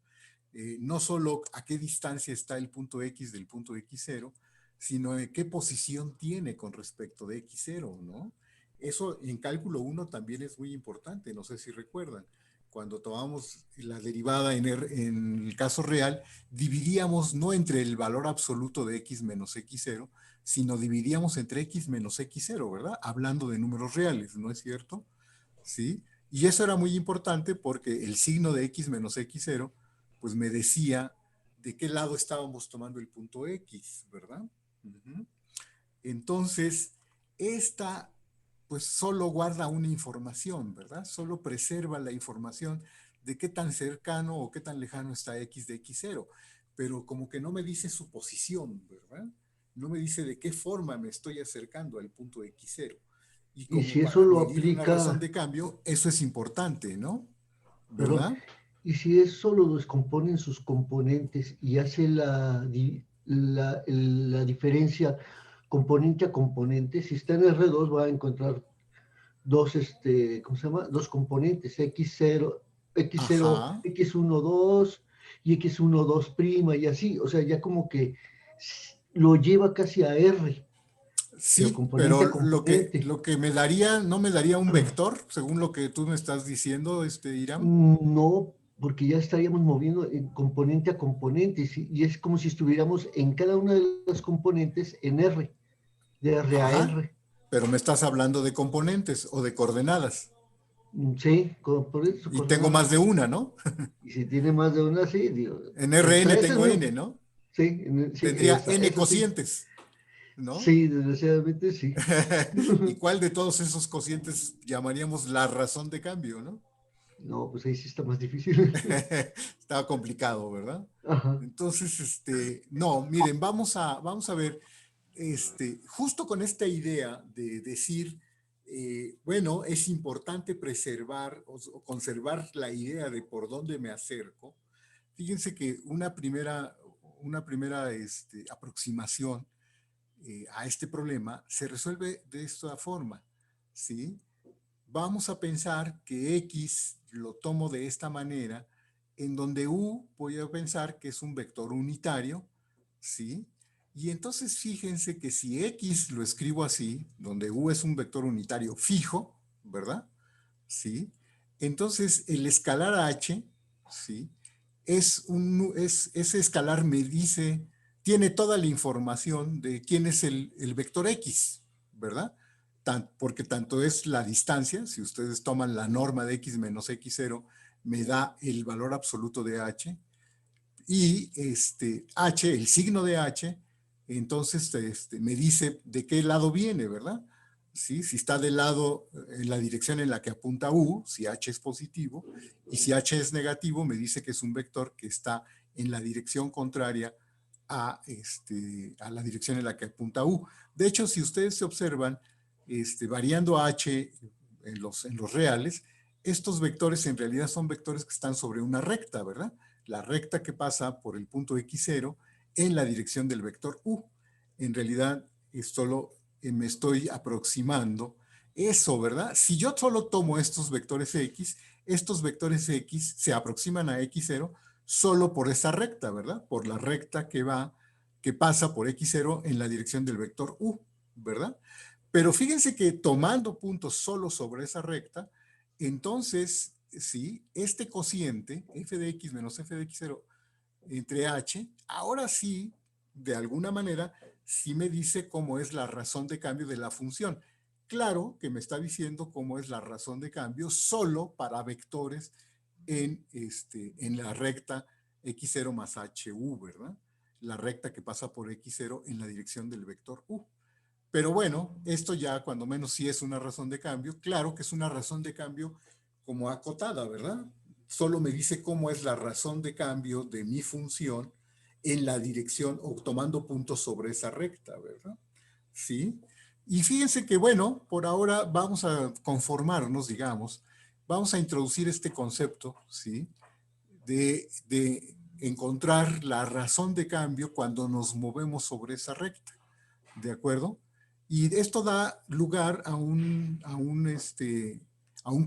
No solo a qué distancia está el punto x del punto x0, sino en qué posición tiene con respecto de x0, ¿no? Eso en cálculo 1 también es muy importante, no sé si recuerdan, cuando tomamos la derivada en el caso real, dividíamos no entre el valor absoluto de x menos x0, sino dividíamos entre x menos x0, ¿verdad? Hablando de números reales, ¿no es cierto? ¿Sí? Y eso era muy importante porque el signo de x menos x0, pues me decía de qué lado estábamos tomando el punto x, ¿verdad? Uh-huh. Entonces, esta pues solo guarda una información, ¿verdad? Solo preserva la información de qué tan cercano o qué tan lejano está x de x0, pero como que no me dice su posición, ¿verdad? No me dice de qué forma me estoy acercando al punto x0. Y Y como si eso para lo medir una razón aplica, de cambio, eso es importante, ¿no? perdón, ¿Verdad? y si eso lo descompone en sus componentes y hace la diferencia componente a componente, si está en R2 va a encontrar dos, ¿cómo se llama? Dos componentes, X0, X0, Ajá. X1, 2 y X1, 2 prima y así, o sea, ya como que lo lleva casi a R, pero Sí, componente pero a componente. lo que me daría, no me daría un vector, según lo que tú me estás diciendo, Iram. No, porque ya estaríamos moviendo en componente a componente y es como si estuviéramos en cada una de las componentes en R, de R a Ajá. R. Pero me estás hablando de componentes o de coordenadas. Sí, componentes o Y tengo más coordenadas. de una, ¿no? Y si tiene más de una, sí, digo, En hasta Rn eso es tengo muy, n, ¿no? sí, sí, Tendría n eso sí, cocientes, ¿no? sí, desgraciadamente sí. ¿Y cuál de todos esos cocientes llamaríamos la razón de cambio, no? No, pues ahí sí está más difícil. Estaba complicado, ¿verdad? Ajá, Entonces, no, miren, vamos a ver, justo con esta idea de decir, bueno, es importante preservar o conservar la idea de por dónde me acerco. Fíjense que una primera aproximación a este problema se resuelve de esta forma, ¿sí? Vamos a pensar que X lo tomo de esta manera, en donde U voy a pensar que es un vector unitario, ¿sí? Y entonces fíjense que si X lo escribo así, donde U es un vector unitario fijo, ¿verdad? ¿Sí? Entonces el escalar H, ¿sí? Ese escalar me dice, tiene toda la información de quién es el vector X, ¿verdad? Porque tanto es la distancia, si ustedes toman la norma de x menos x0, me da el valor absoluto de h, y h, el signo de h, entonces me dice de qué lado viene, ¿verdad? ¿Sí? Si está del lado, en la dirección en la que apunta u, si h es positivo, y si h es negativo, me dice que es un vector que está en la dirección contraria a la dirección en la que apunta u. De hecho, si ustedes se observan, variando h en los reales, estos vectores en realidad son vectores que están sobre una recta, ¿verdad? La recta que pasa por el punto x0 en la dirección del vector u. En realidad, solo me estoy aproximando eso, ¿verdad? Si yo solo tomo estos vectores x se aproximan a x0 solo por esa recta, ¿verdad? Por la recta que pasa por x0 en la dirección del vector u, ¿verdad? Pero fíjense que tomando puntos solo sobre esa recta, entonces, sí, este cociente, f de x menos f de x0 entre h, ahora sí, de alguna manera, sí me dice cómo es la razón de cambio de la función. Claro que me está diciendo cómo es la razón de cambio solo para vectores en la recta x0 más hu, ¿verdad? La recta que pasa por x0 en la dirección del vector u. Pero bueno, esto ya cuando menos sí es una razón de cambio. Claro que es una razón de cambio como acotada, ¿verdad? Solo me dice cómo es la razón de cambio de mi función en la dirección o tomando puntos sobre esa recta, ¿verdad? ¿Sí? Y fíjense que, bueno, por ahora vamos a conformarnos, digamos, vamos a introducir este concepto, ¿sí? De encontrar la razón de cambio cuando nos movemos sobre esa recta. ¿De acuerdo? Y esto da lugar a un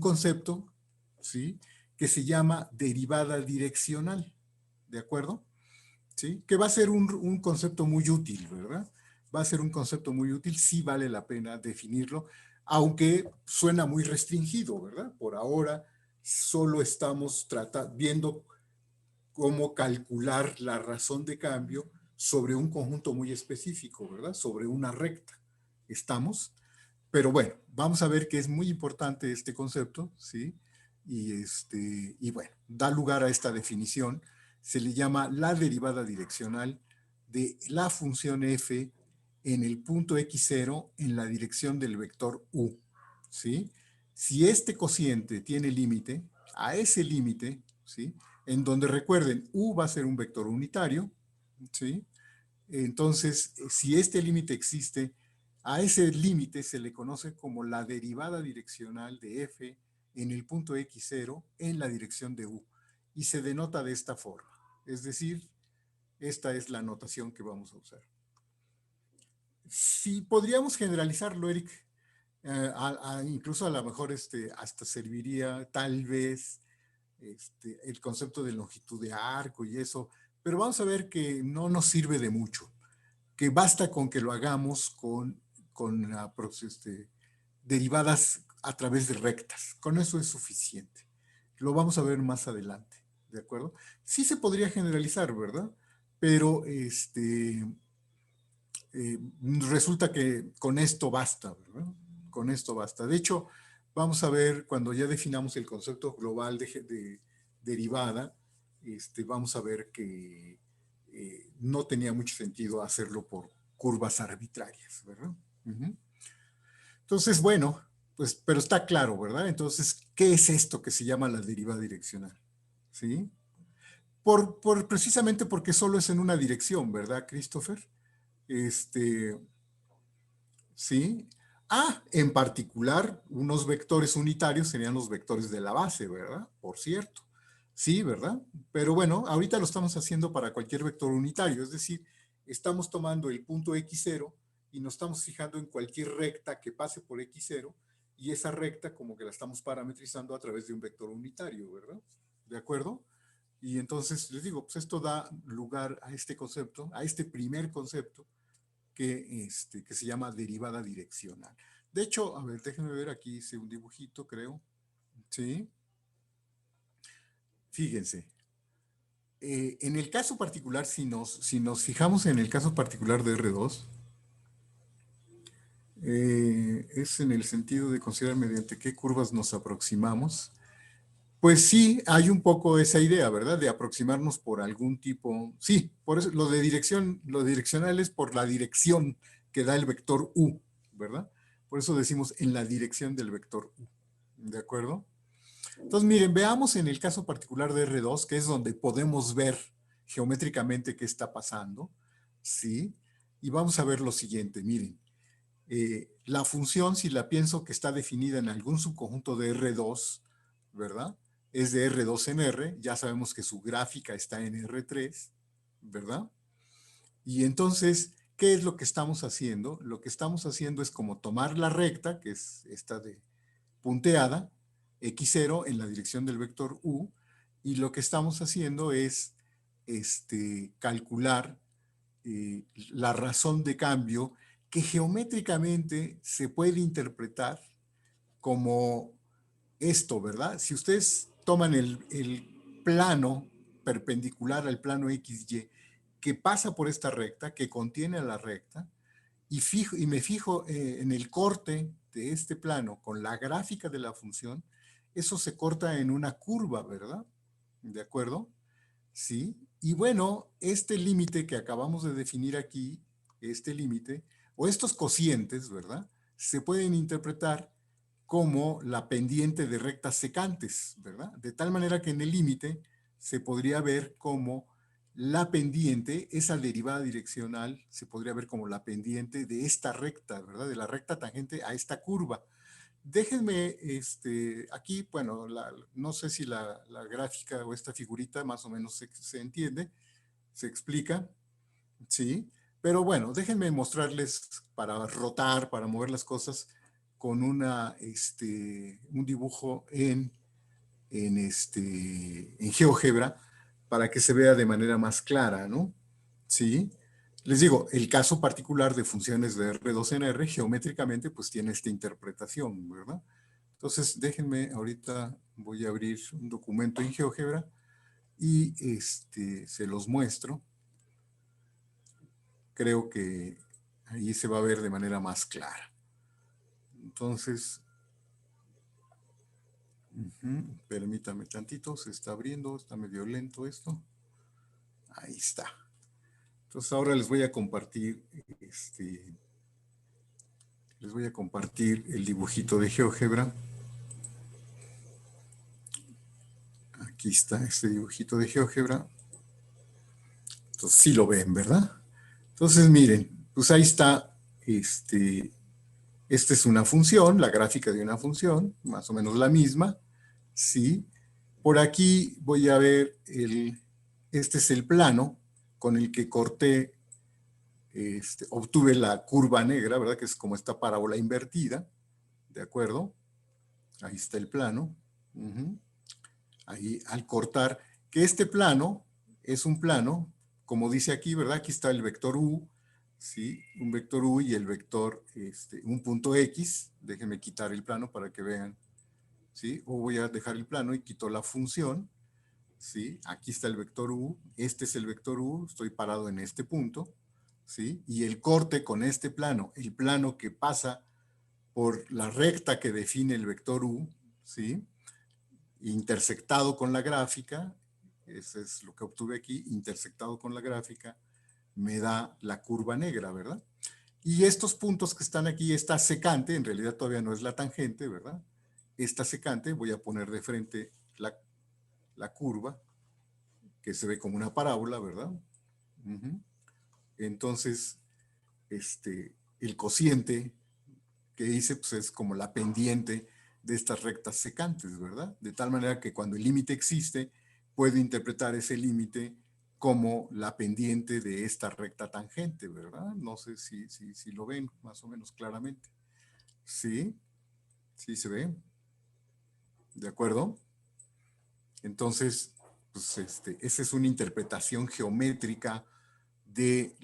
concepto, ¿sí? Que se llama derivada direccional, ¿de acuerdo? ¿Sí? Que va a ser un concepto muy útil, ¿verdad? Va a ser un concepto muy útil, sí vale la pena definirlo, aunque suena muy restringido, ¿verdad? Por ahora solo estamos viendo cómo calcular la razón de cambio sobre un conjunto muy específico, ¿verdad? Sobre una recta. ¿Estamos? Pero bueno, vamos a ver que es muy importante este concepto, ¿sí? Y bueno, da lugar a esta definición. Se le llama la derivada direccional de la función f en el punto x0 en la dirección del vector u, ¿sí? Si este cociente tiene límite, a ese límite, ¿sí? En donde recuerden, u va a ser un vector unitario, ¿sí? Entonces, si este límite existe, a ese límite se le conoce como la derivada direccional de f en el punto x0 en la dirección de u, y se denota de esta forma. Es decir, esta es la notación que vamos a usar. Si podríamos generalizarlo, Eric, incluso a lo mejor hasta serviría tal vez el concepto de longitud de arco y eso, pero vamos a ver que no nos sirve de mucho, que basta con que lo hagamos con derivadas a través de rectas. Con eso es suficiente. Lo vamos a ver más adelante, ¿de acuerdo? Sí se podría generalizar, ¿verdad? Pero resulta que con esto basta, ¿verdad? Con esto basta. De hecho, vamos a ver cuando ya definamos el concepto global de derivada, vamos a ver que no tenía mucho sentido hacerlo por curvas arbitrarias, ¿verdad? Entonces, bueno, pues, pero está claro, ¿verdad? Entonces, ¿qué es esto que se llama la derivada direccional? ¿Sí? Precisamente porque solo es en una dirección, ¿verdad, Christopher? Este, ¿sí? En particular, unos vectores unitarios serían los vectores de la base, ¿verdad? Por cierto. Sí, ¿verdad? Pero bueno, ahorita lo estamos haciendo para cualquier vector unitario, es decir, estamos tomando el punto x0 y nos estamos fijando en cualquier recta que pase por x0 y esa recta como que la estamos parametrizando a través de un vector unitario, ¿verdad? ¿De acuerdo? Y entonces les digo, pues esto da lugar a este concepto, a este primer concepto, que se llama derivada direccional. De hecho, a ver, déjenme ver, aquí hice un dibujito, creo. ¿Sí? Fíjense. En el caso particular, si nos fijamos en el caso particular de R2, es en el sentido de considerar mediante qué curvas nos aproximamos. Pues sí, hay un poco esa idea, ¿verdad? De aproximarnos por algún tipo. Sí, por eso lo de dirección, lo direccional es por la dirección que da el vector U, ¿verdad? Por eso decimos en la dirección del vector U. ¿De acuerdo? Entonces, miren, veamos en el caso particular de R2, que es donde podemos ver geométricamente qué está pasando, ¿sí? Y vamos a ver lo siguiente, miren. La función, si la pienso que está definida en algún subconjunto de R2, ¿verdad? Es de R2 en R, ya sabemos que su gráfica está en R3, ¿verdad? Y entonces, ¿qué es lo que estamos haciendo? Lo que estamos haciendo es como tomar la recta, que es esta de punteada, x0 en la dirección del vector u, y lo que estamos haciendo es calcular la razón de cambio que geométricamente se puede interpretar como esto, ¿verdad? Si ustedes toman el plano perpendicular al plano XY que pasa por esta recta, que contiene a la recta, y me fijo en el corte de este plano con la gráfica de la función, eso se corta en una curva, ¿verdad? ¿De acuerdo? Sí. Y bueno, este límite que acabamos de definir aquí, este límite, o estos cocientes, ¿verdad? Se pueden interpretar como la pendiente de rectas secantes, ¿verdad? De tal manera que en el límite se podría ver como la pendiente, esa derivada direccional, se podría ver como la pendiente de esta recta, ¿verdad? De la recta tangente a esta curva. Déjenme, aquí, bueno, no sé si la gráfica o esta figurita más o menos se entiende, se explica, ¿sí? Pero bueno, déjenme mostrarles para rotar, para mover las cosas con un dibujo en GeoGebra para que se vea de manera más clara, ¿no? ¿Sí? Les digo, el caso particular de funciones de R2 en R, geométricamente, pues tiene esta interpretación, ¿verdad? Entonces, déjenme, ahorita voy a abrir un documento en GeoGebra y se los muestro. Creo que ahí se va a ver de manera más clara. Entonces, permítame tantito, se está abriendo, está medio lento esto. Ahí está. Entonces ahora les voy a compartir, el dibujito de GeoGebra. Aquí está este dibujito de GeoGebra. Entonces sí lo ven, ¿verdad? Entonces miren, pues ahí está, esta es una función, la gráfica de una función, más o menos la misma, ¿sí? Por aquí voy a ver, este es el plano con el que corté, obtuve la curva negra, ¿verdad? Que es como esta parábola invertida, ¿de acuerdo? Ahí está el plano. Ahí al cortar, que este plano es un plano, como dice aquí, ¿verdad? Aquí está el vector U, ¿sí? Un vector U y el vector, un punto X. Déjenme quitar el plano para que vean, ¿sí? O voy a dejar el plano y quito la función, ¿sí? Aquí está el vector U, este es el vector U, estoy parado en este punto, ¿sí? Y el corte con este plano, el plano que pasa por la recta que define el vector U, ¿sí? Intersectado con la gráfica, eso es lo que obtuve aquí, intersectado con la gráfica, me da la curva negra, ¿verdad? Y estos puntos que están aquí, esta secante, en realidad todavía no es la tangente, ¿verdad? Esta secante, voy a poner de frente la curva, que se ve como una parábola, ¿verdad? Entonces, el cociente que hice, pues es como la pendiente de estas rectas secantes, ¿verdad? De tal manera que cuando el límite existe, puedo interpretar ese límite como la pendiente de esta recta tangente, ¿verdad? No sé si lo ven más o menos claramente. ¿Sí? ¿Sí se ve? ¿De acuerdo? Entonces, pues esa es una interpretación geométrica de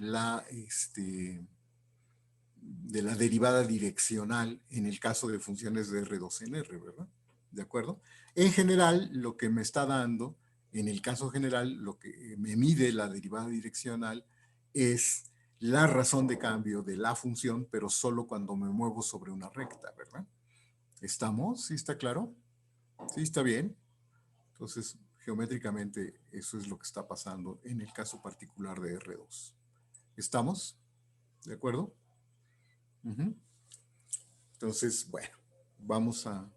de la derivada direccional en el caso de funciones de R2 en R, ¿verdad? ¿De acuerdo? En general, lo que me está dando, en el caso general, lo que me mide la derivada direccional es la razón de cambio de la función, pero solo cuando me muevo sobre una recta, ¿verdad? ¿Estamos? ¿Sí está claro? ¿Sí está bien? Entonces, geométricamente, eso es lo que está pasando en el caso particular de R2. ¿Estamos? ¿De acuerdo? Entonces, bueno, vamos a...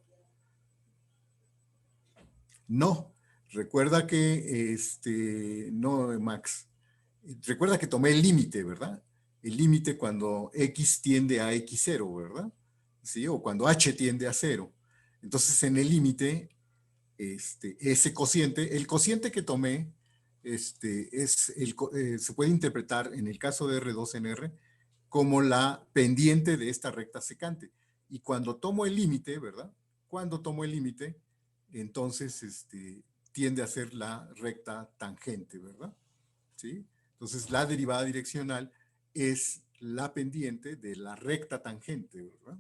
No, recuerda que, no, Max, recuerda que tomé el límite, ¿verdad? El límite cuando X tiende a X0, ¿verdad? ¿Sí? O cuando H tiende a 0. Entonces, en el límite, ese cociente, el cociente que tomé, se puede interpretar en el caso de R2 en R como la pendiente de esta recta secante. Y cuando tomo el límite, ¿verdad? Cuando tomo el límite, entonces tiende a ser la recta tangente, ¿verdad? ¿Sí? Entonces la derivada direccional es la pendiente de la recta tangente, ¿verdad?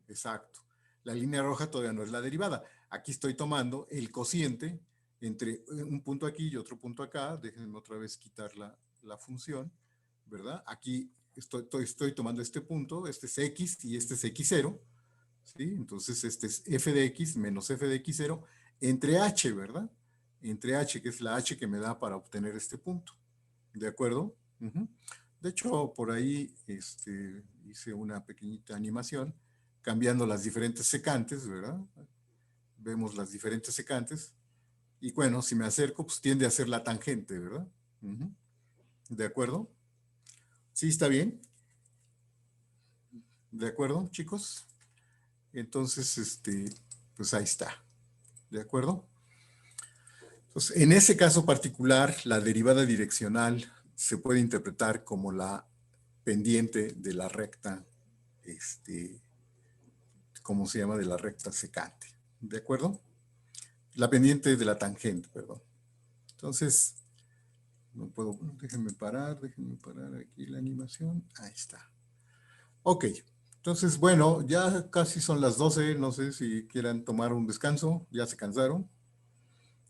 Exacto. La línea roja todavía no es la derivada. Aquí estoy tomando el cociente entre un punto aquí y otro punto acá. Déjenme otra vez quitar la función, ¿verdad? Aquí estoy tomando este punto, este es X y este es X0, ¿sí? Entonces este es f de X menos f de X0 entre H, ¿verdad? Entre H, que es la H que me da para obtener este punto. ¿De acuerdo? De hecho, por ahí hice una pequeñita animación cambiando las diferentes secantes, ¿verdad? Vemos las diferentes secantes. Y bueno, si me acerco, pues tiende a ser la tangente, ¿verdad? ¿De acuerdo? ¿Sí está bien? ¿De acuerdo, chicos? Entonces, pues ahí está. ¿De acuerdo? Entonces, en ese caso particular, la derivada direccional se puede interpretar como la pendiente de la recta, ¿cómo se llama? De la recta secante. ¿De acuerdo? La pendiente de la tangente, perdón. Entonces, no puedo, déjenme parar aquí la animación. Ahí está. Ok, Entonces, bueno, ya casi son las 12, no sé si quieran tomar un descanso, ya se cansaron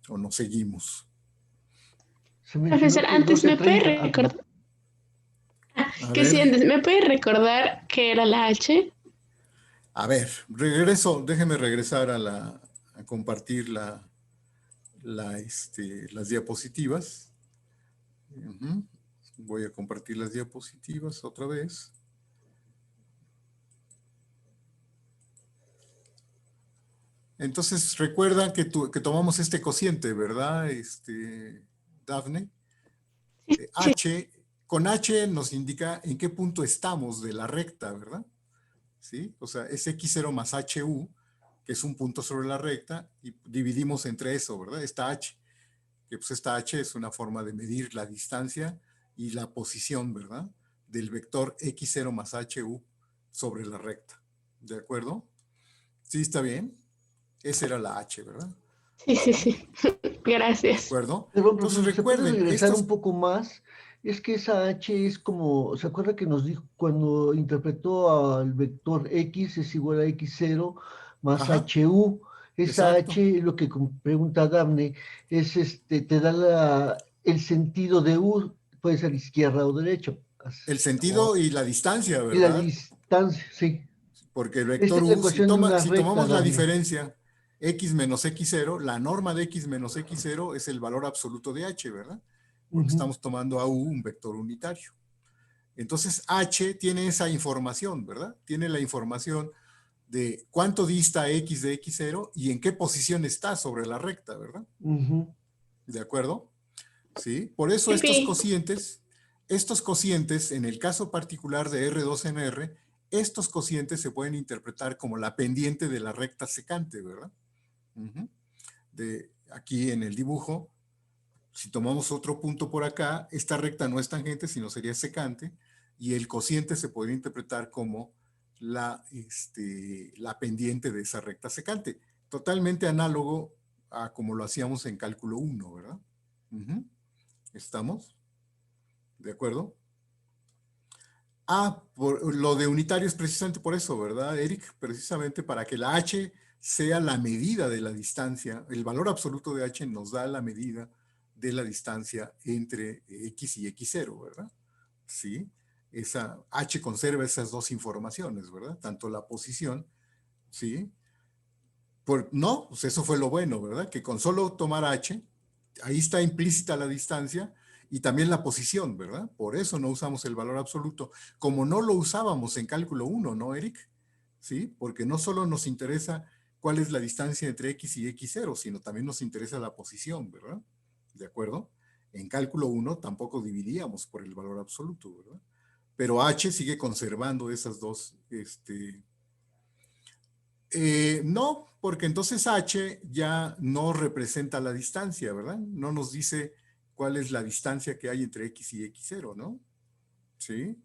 o nos seguimos. Se mencionó Profesor, que antes me puede 12:30. Ah, perdón. recordar, A que sí, ver, antes, ¿me puede recordar qué era la H? regreso, déjeme regresar a compartir las diapositivas. Ujú. Voy a compartir las diapositivas otra vez. Entonces, recuerdan que tomamos este cociente, ¿verdad, Dafne? Sí, H, con H nos indica en qué punto estamos de la recta, ¿verdad? ¿Sí? O sea, es X0 más HU, que es un punto sobre la recta, y dividimos entre eso, ¿verdad? Esta H, que pues esta H es una forma de medir la distancia y la posición, ¿verdad? Del vector X0 más HU sobre la recta. ¿De acuerdo? ¿Sí está bien? Esa era la H, ¿verdad? sí, sí, ¿Sí? sí. ¿De Gracias. acuerdo? Perdón, Entonces profesor, ¿se puede recuerden, regresar un estos... poco más? Es que esa H es como, ¿se acuerda que nos dijo cuando interpretó al vector X es igual a X0 más Ajá, HU? Esa exacto. H, lo que pregunta Dafne, es te da el sentido de U, puede ser izquierda o derecha. El sentido y la distancia, Y la ¿verdad? distancia, sí. Porque el Esta vector es la U, ecuación de una si recta, tomamos la Dafne. diferencia x menos x0, la norma de x menos x0 es el valor absoluto de h, ¿verdad? Porque Ujú, estamos tomando a U un vector unitario. Entonces h tiene esa información, ¿verdad? Tiene la información de cuánto dista x de x0 y en qué posición está sobre la recta, ¿verdad? ujú. ¿De acuerdo? ¿Sí? Por eso Yupi. estos cocientes, en el caso particular de R2 en R, estos cocientes se pueden interpretar como la pendiente de la recta secante, ¿verdad? Ujú. Aquí en el dibujo, si tomamos otro punto por acá, esta recta no es tangente, sino sería secante, y el cociente se podría interpretar como la pendiente de esa recta secante. Totalmente análogo a como lo hacíamos en cálculo 1, ¿verdad? Ujú. ¿Estamos? ¿De acuerdo? Lo de unitario es precisamente por eso, ¿verdad, Eric? Precisamente para que la h sea la medida de la distancia. El valor absoluto de h nos da la medida de la distancia entre x y x0, ¿verdad? Sí. Esa h conserva esas dos informaciones, ¿verdad? Tanto la posición, ¿sí? No, pues eso fue lo bueno, ¿verdad? Que con solo tomar h, ahí está implícita la distancia y también la posición, ¿verdad? Por eso no usamos el valor absoluto, como no lo usábamos en cálculo 1, ¿no, Eric? ¿Sí? Porque no solo nos interesa cuál es la distancia entre x y x0, sino también nos interesa la posición, ¿verdad? ¿De acuerdo? En cálculo 1 tampoco dividíamos por el valor absoluto, ¿verdad? Pero h sigue conservando esas dos, no, porque entonces h ya no representa la distancia, ¿verdad? No nos dice cuál es la distancia que hay entre x y x0, ¿no? Sí.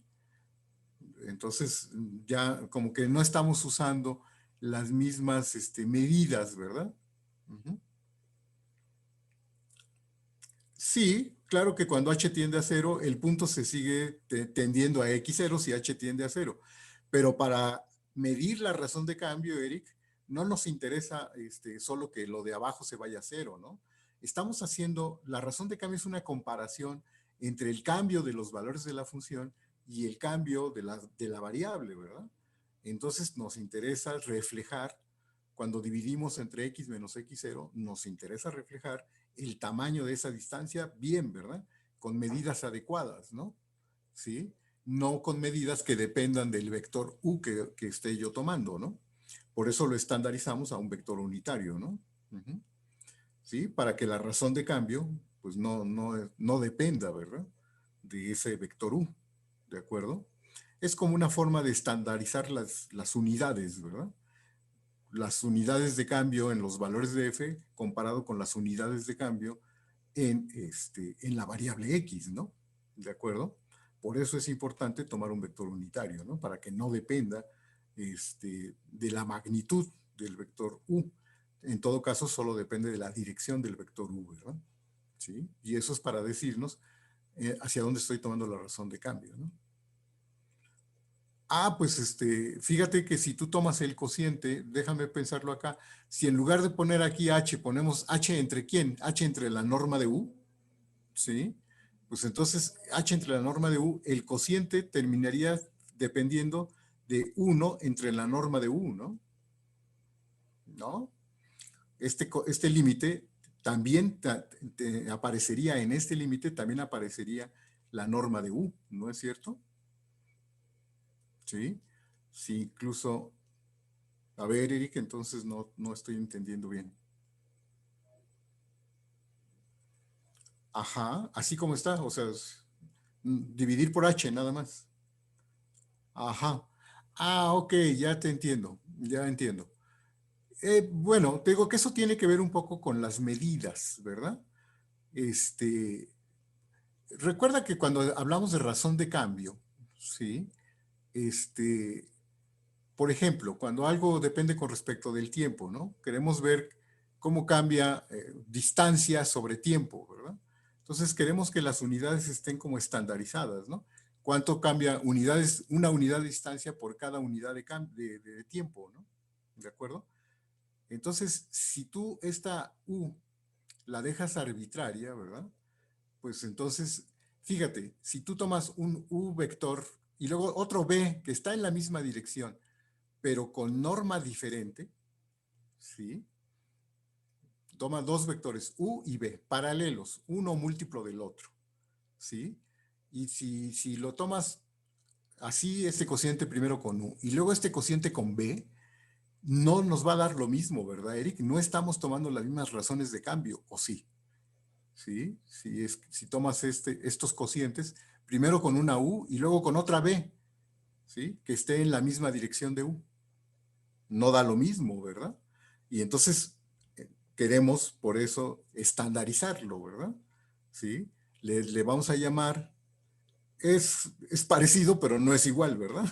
Entonces ya como que no estamos usando las mismas medidas, ¿verdad? Ujú. Sí, claro que cuando h tiende a cero, el punto se sigue tendiendo a x0 si h tiende a cero. Pero para medir la razón de cambio, Eric, no nos interesa solo que lo de abajo se vaya a cero, ¿no? Estamos haciendo, la razón de cambio es una comparación entre el cambio de los valores de la función y el cambio de la variable, ¿verdad? Entonces nos interesa reflejar, cuando dividimos entre x menos x0, nos interesa reflejar el tamaño de esa distancia bien, ¿verdad? Con medidas adecuadas, ¿no? ¿Sí? No con medidas que dependan del vector u que esté yo tomando, ¿no? Por eso lo estandarizamos a un vector unitario, ¿no? Ujú. ¿Sí? Para que la razón de cambio, pues no dependa, ¿verdad? De ese vector u, ¿de acuerdo? Es como una forma de estandarizar las unidades, ¿verdad? Las unidades de cambio en los valores de f comparado con las unidades de cambio en la variable x, ¿no? ¿De acuerdo? Por eso es importante tomar un vector unitario, ¿no? Para que no dependa de la magnitud del vector u. En todo caso, solo depende de la dirección del vector u, ¿verdad? ¿Sí? Y eso es para decirnos hacia dónde estoy tomando la razón de cambio, ¿no? Pues fíjate que si tú tomas el cociente, déjame pensarlo acá, si en lugar de poner aquí H, ponemos H entre quién, H entre la norma de U, ¿sí? Pues entonces H entre la norma de U, el cociente terminaría dependiendo de 1 entre la norma de U, ¿no? ¿No? Este límite también aparecería, en este límite también aparecería la norma de U, ¿no es cierto? Sí, sí, incluso, a ver, Eric, entonces no estoy entendiendo bien. Ajá, así como está, o sea, dividir por H nada más. Ajá. Ok, ya te entiendo, ya entiendo. Bueno, te digo que eso tiene que ver un poco con las medidas, ¿verdad? Este, recuerda que cuando hablamos de razón de cambio, ¿sí? Este, por ejemplo, cuando algo depende con respecto del tiempo, ¿no? Queremos ver cómo cambia distancia sobre tiempo, ¿verdad? Entonces queremos que las unidades estén como estandarizadas, ¿no? ¿Cuánto cambia unidades, una unidad de distancia por cada unidad de tiempo, ¿no? ¿De acuerdo? Entonces, si tú esta U la dejas arbitraria, ¿verdad? Pues entonces, fíjate, si tú tomas un U vector y luego otro B que está en la misma dirección, pero con norma diferente, ¿sí? Toma dos vectores, U y B, paralelos, uno múltiplo del otro, ¿sí? Y si lo tomas así, este cociente primero con U y luego este cociente con B, no nos va a dar lo mismo, ¿verdad, Eric? No estamos tomando las mismas razones de cambio, ¿o sí? ¿Sí? Si tomas estos cocientes, primero con una U y luego con otra B, ¿sí? Que esté en la misma dirección de U. No da lo mismo, ¿verdad? Y entonces queremos, por eso, estandarizarlo, ¿verdad? ¿Sí? Le vamos a llamar, es parecido, pero no es igual, ¿verdad?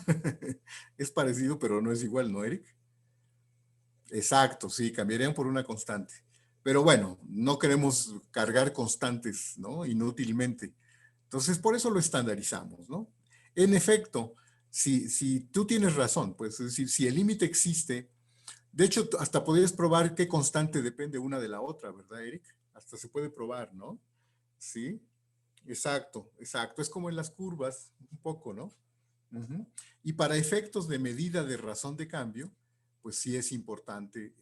Es parecido, pero no es igual, ¿no, Eric? Exacto, sí, cambiarían por una constante. Pero bueno, no queremos cargar constantes, ¿no? Inútilmente. Entonces, por eso lo estandarizamos, ¿no? En efecto, si tú tienes razón, pues es decir, si el límite existe, de hecho, hasta podrías probar qué constante depende una de la otra, ¿verdad, Eric? Hasta se puede probar, ¿no? Sí, exacto, exacto. Es como en las curvas, un poco, ¿no? Ujú. Y para efectos de medida de razón de cambio, pues sí es importante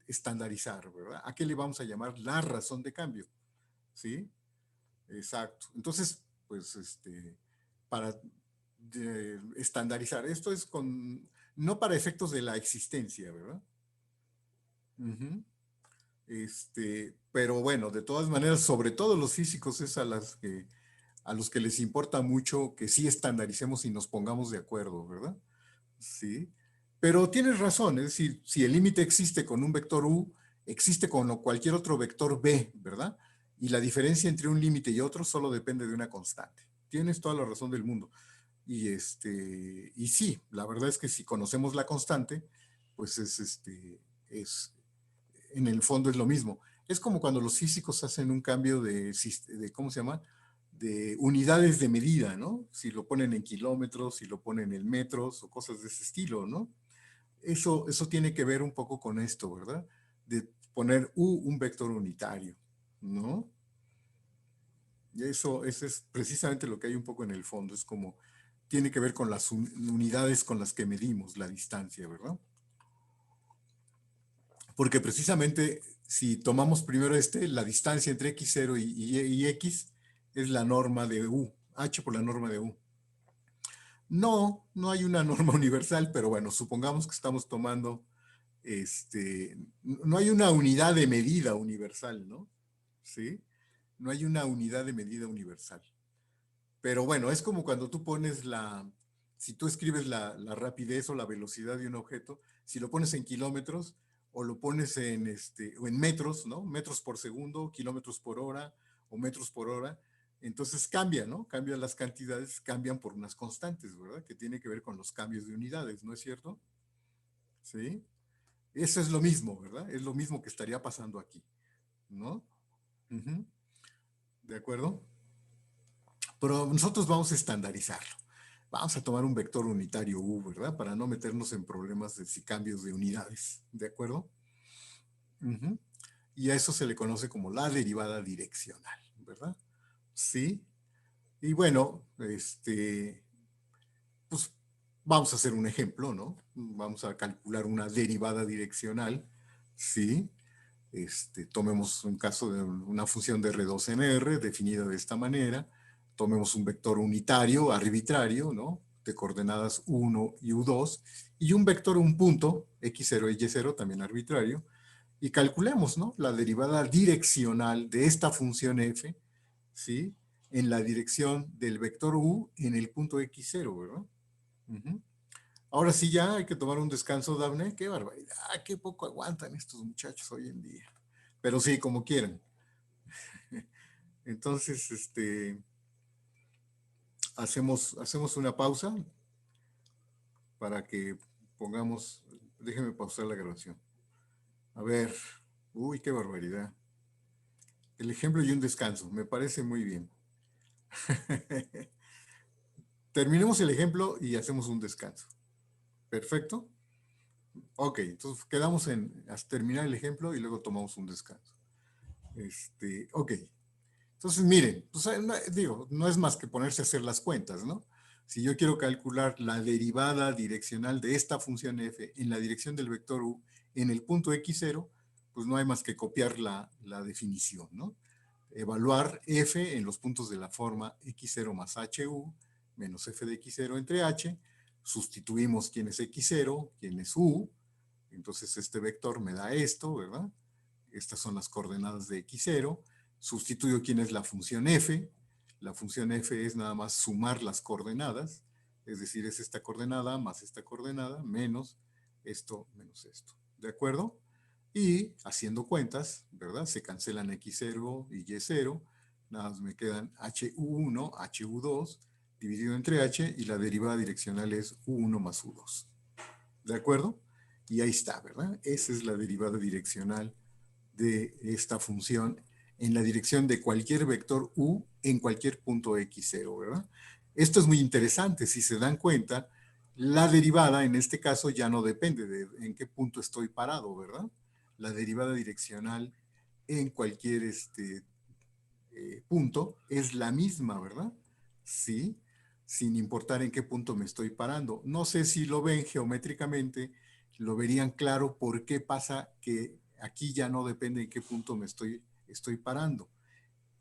estandarizar, ¿verdad? ¿A qué le vamos a llamar la razón de cambio? ¿Sí? Exacto. Entonces, pues, para estandarizar, esto es no para efectos de la existencia, ¿verdad? Ujú. Pero bueno, de todas maneras, sobre todo los físicos es a los que les importa mucho que sí estandaricemos y nos pongamos de acuerdo, ¿verdad? Sí. Pero tienes razón, es decir, si el límite existe con un vector U, existe con cualquier otro vector B, ¿verdad? Y la diferencia entre un límite y otro solo depende de una constante. Tienes toda la razón del mundo. Y sí, la verdad es que si conocemos la constante, pues en el fondo es lo mismo. Es como cuando los físicos hacen un cambio ¿cómo se llama? De unidades de medida, ¿no? Si lo ponen en kilómetros, si lo ponen en metros o cosas de ese estilo, ¿no? Eso tiene que ver un poco con esto, ¿verdad? De poner un vector unitario, ¿no? Y eso es precisamente lo que hay un poco en el fondo, es como, tiene que ver con las unidades con las que medimos la distancia, ¿verdad? Porque precisamente si tomamos primero la distancia entre x0 y x es la norma de U, h por la norma de U. No hay una norma universal, pero bueno, supongamos que estamos tomando, no hay una unidad de medida universal, ¿no? ¿Sí? No hay una unidad de medida universal. Pero bueno, es como cuando tú pones si tú escribes la rapidez o la velocidad de un objeto, si lo pones en kilómetros o lo pones o en metros, ¿no? Metros por segundo, kilómetros por hora o metros por hora, entonces cambia, ¿no? Cambian las cantidades, cambian por unas constantes, ¿verdad? Que tiene que ver con los cambios de unidades, ¿no es cierto? ¿Sí? Eso es lo mismo, ¿verdad? Es lo mismo que estaría pasando aquí, ¿no? Ujú. ¿De acuerdo? Pero nosotros vamos a estandarizarlo. vamos a tomar un vector unitario u, ¿verdad? Para no meternos en problemas de si cambios de unidades, ¿de acuerdo? Y a eso se le conoce como la derivada direccional, ¿verdad? Sí. Y bueno, pues vamos a hacer un ejemplo, ¿no? Vamos a calcular una derivada direccional, ¿sí? Tomemos un caso de una función de R2 en R definida de esta manera. Tomemos un vector unitario, arbitrario, ¿no? De coordenadas 1 y U2, y un vector, un punto, X0 y Y0, también arbitrario, y calculemos, ¿no? La derivada direccional de esta función f, ¿sí? En la dirección del vector u en el punto X0, ¿verdad? Ahora sí ya hay que tomar un descanso, Dafne. ¡Qué barbaridad! ¡Qué poco aguantan estos muchachos hoy en día! Pero sí, como quieran. Entonces, hacemos una pausa para que pongamos... Déjenme pausar la grabación. A ver. Uy, qué barbaridad. El ejemplo y un descanso. Me parece muy bien. Terminemos el ejemplo y hacemos un descanso. ¿Perfecto? Ok, entonces quedamos en terminar el ejemplo y luego tomamos un descanso. Ok. Entonces, miren, pues, digo, no es más que ponerse a hacer las cuentas, ¿no? Si yo quiero calcular la derivada direccional de esta función f en la dirección del vector u en el punto x0, pues no hay más que copiar la definición, ¿no? Evaluar f en los puntos de la forma x0 más hu menos f de x0 entre h, sustituimos quién es x0, quién es u, entonces este vector me da esto, ¿verdad? Estas son las coordenadas de x0, sustituyo quién es la función f es nada más sumar las coordenadas, es decir, es esta coordenada más esta coordenada menos esto, ¿de acuerdo? Y haciendo cuentas, ¿verdad? Se cancelan x0 y y0, nada más me quedan hu1, hu2, dividido entre h, y la derivada direccional es u1 más u2. ¿De acuerdo? Y ahí está, ¿verdad? Esa es la derivada direccional de esta función en la dirección de cualquier vector u en cualquier punto x0, ¿verdad? Esto es muy interesante. Si se dan cuenta, la derivada en este caso ya no depende de en qué punto estoy parado, ¿verdad? La derivada direccional en cualquier punto es la misma, ¿verdad? Sí, sin importar en qué punto me estoy parando. No sé si lo ven geométricamente, lo verían claro por qué pasa que aquí ya no depende en qué punto me estoy parando.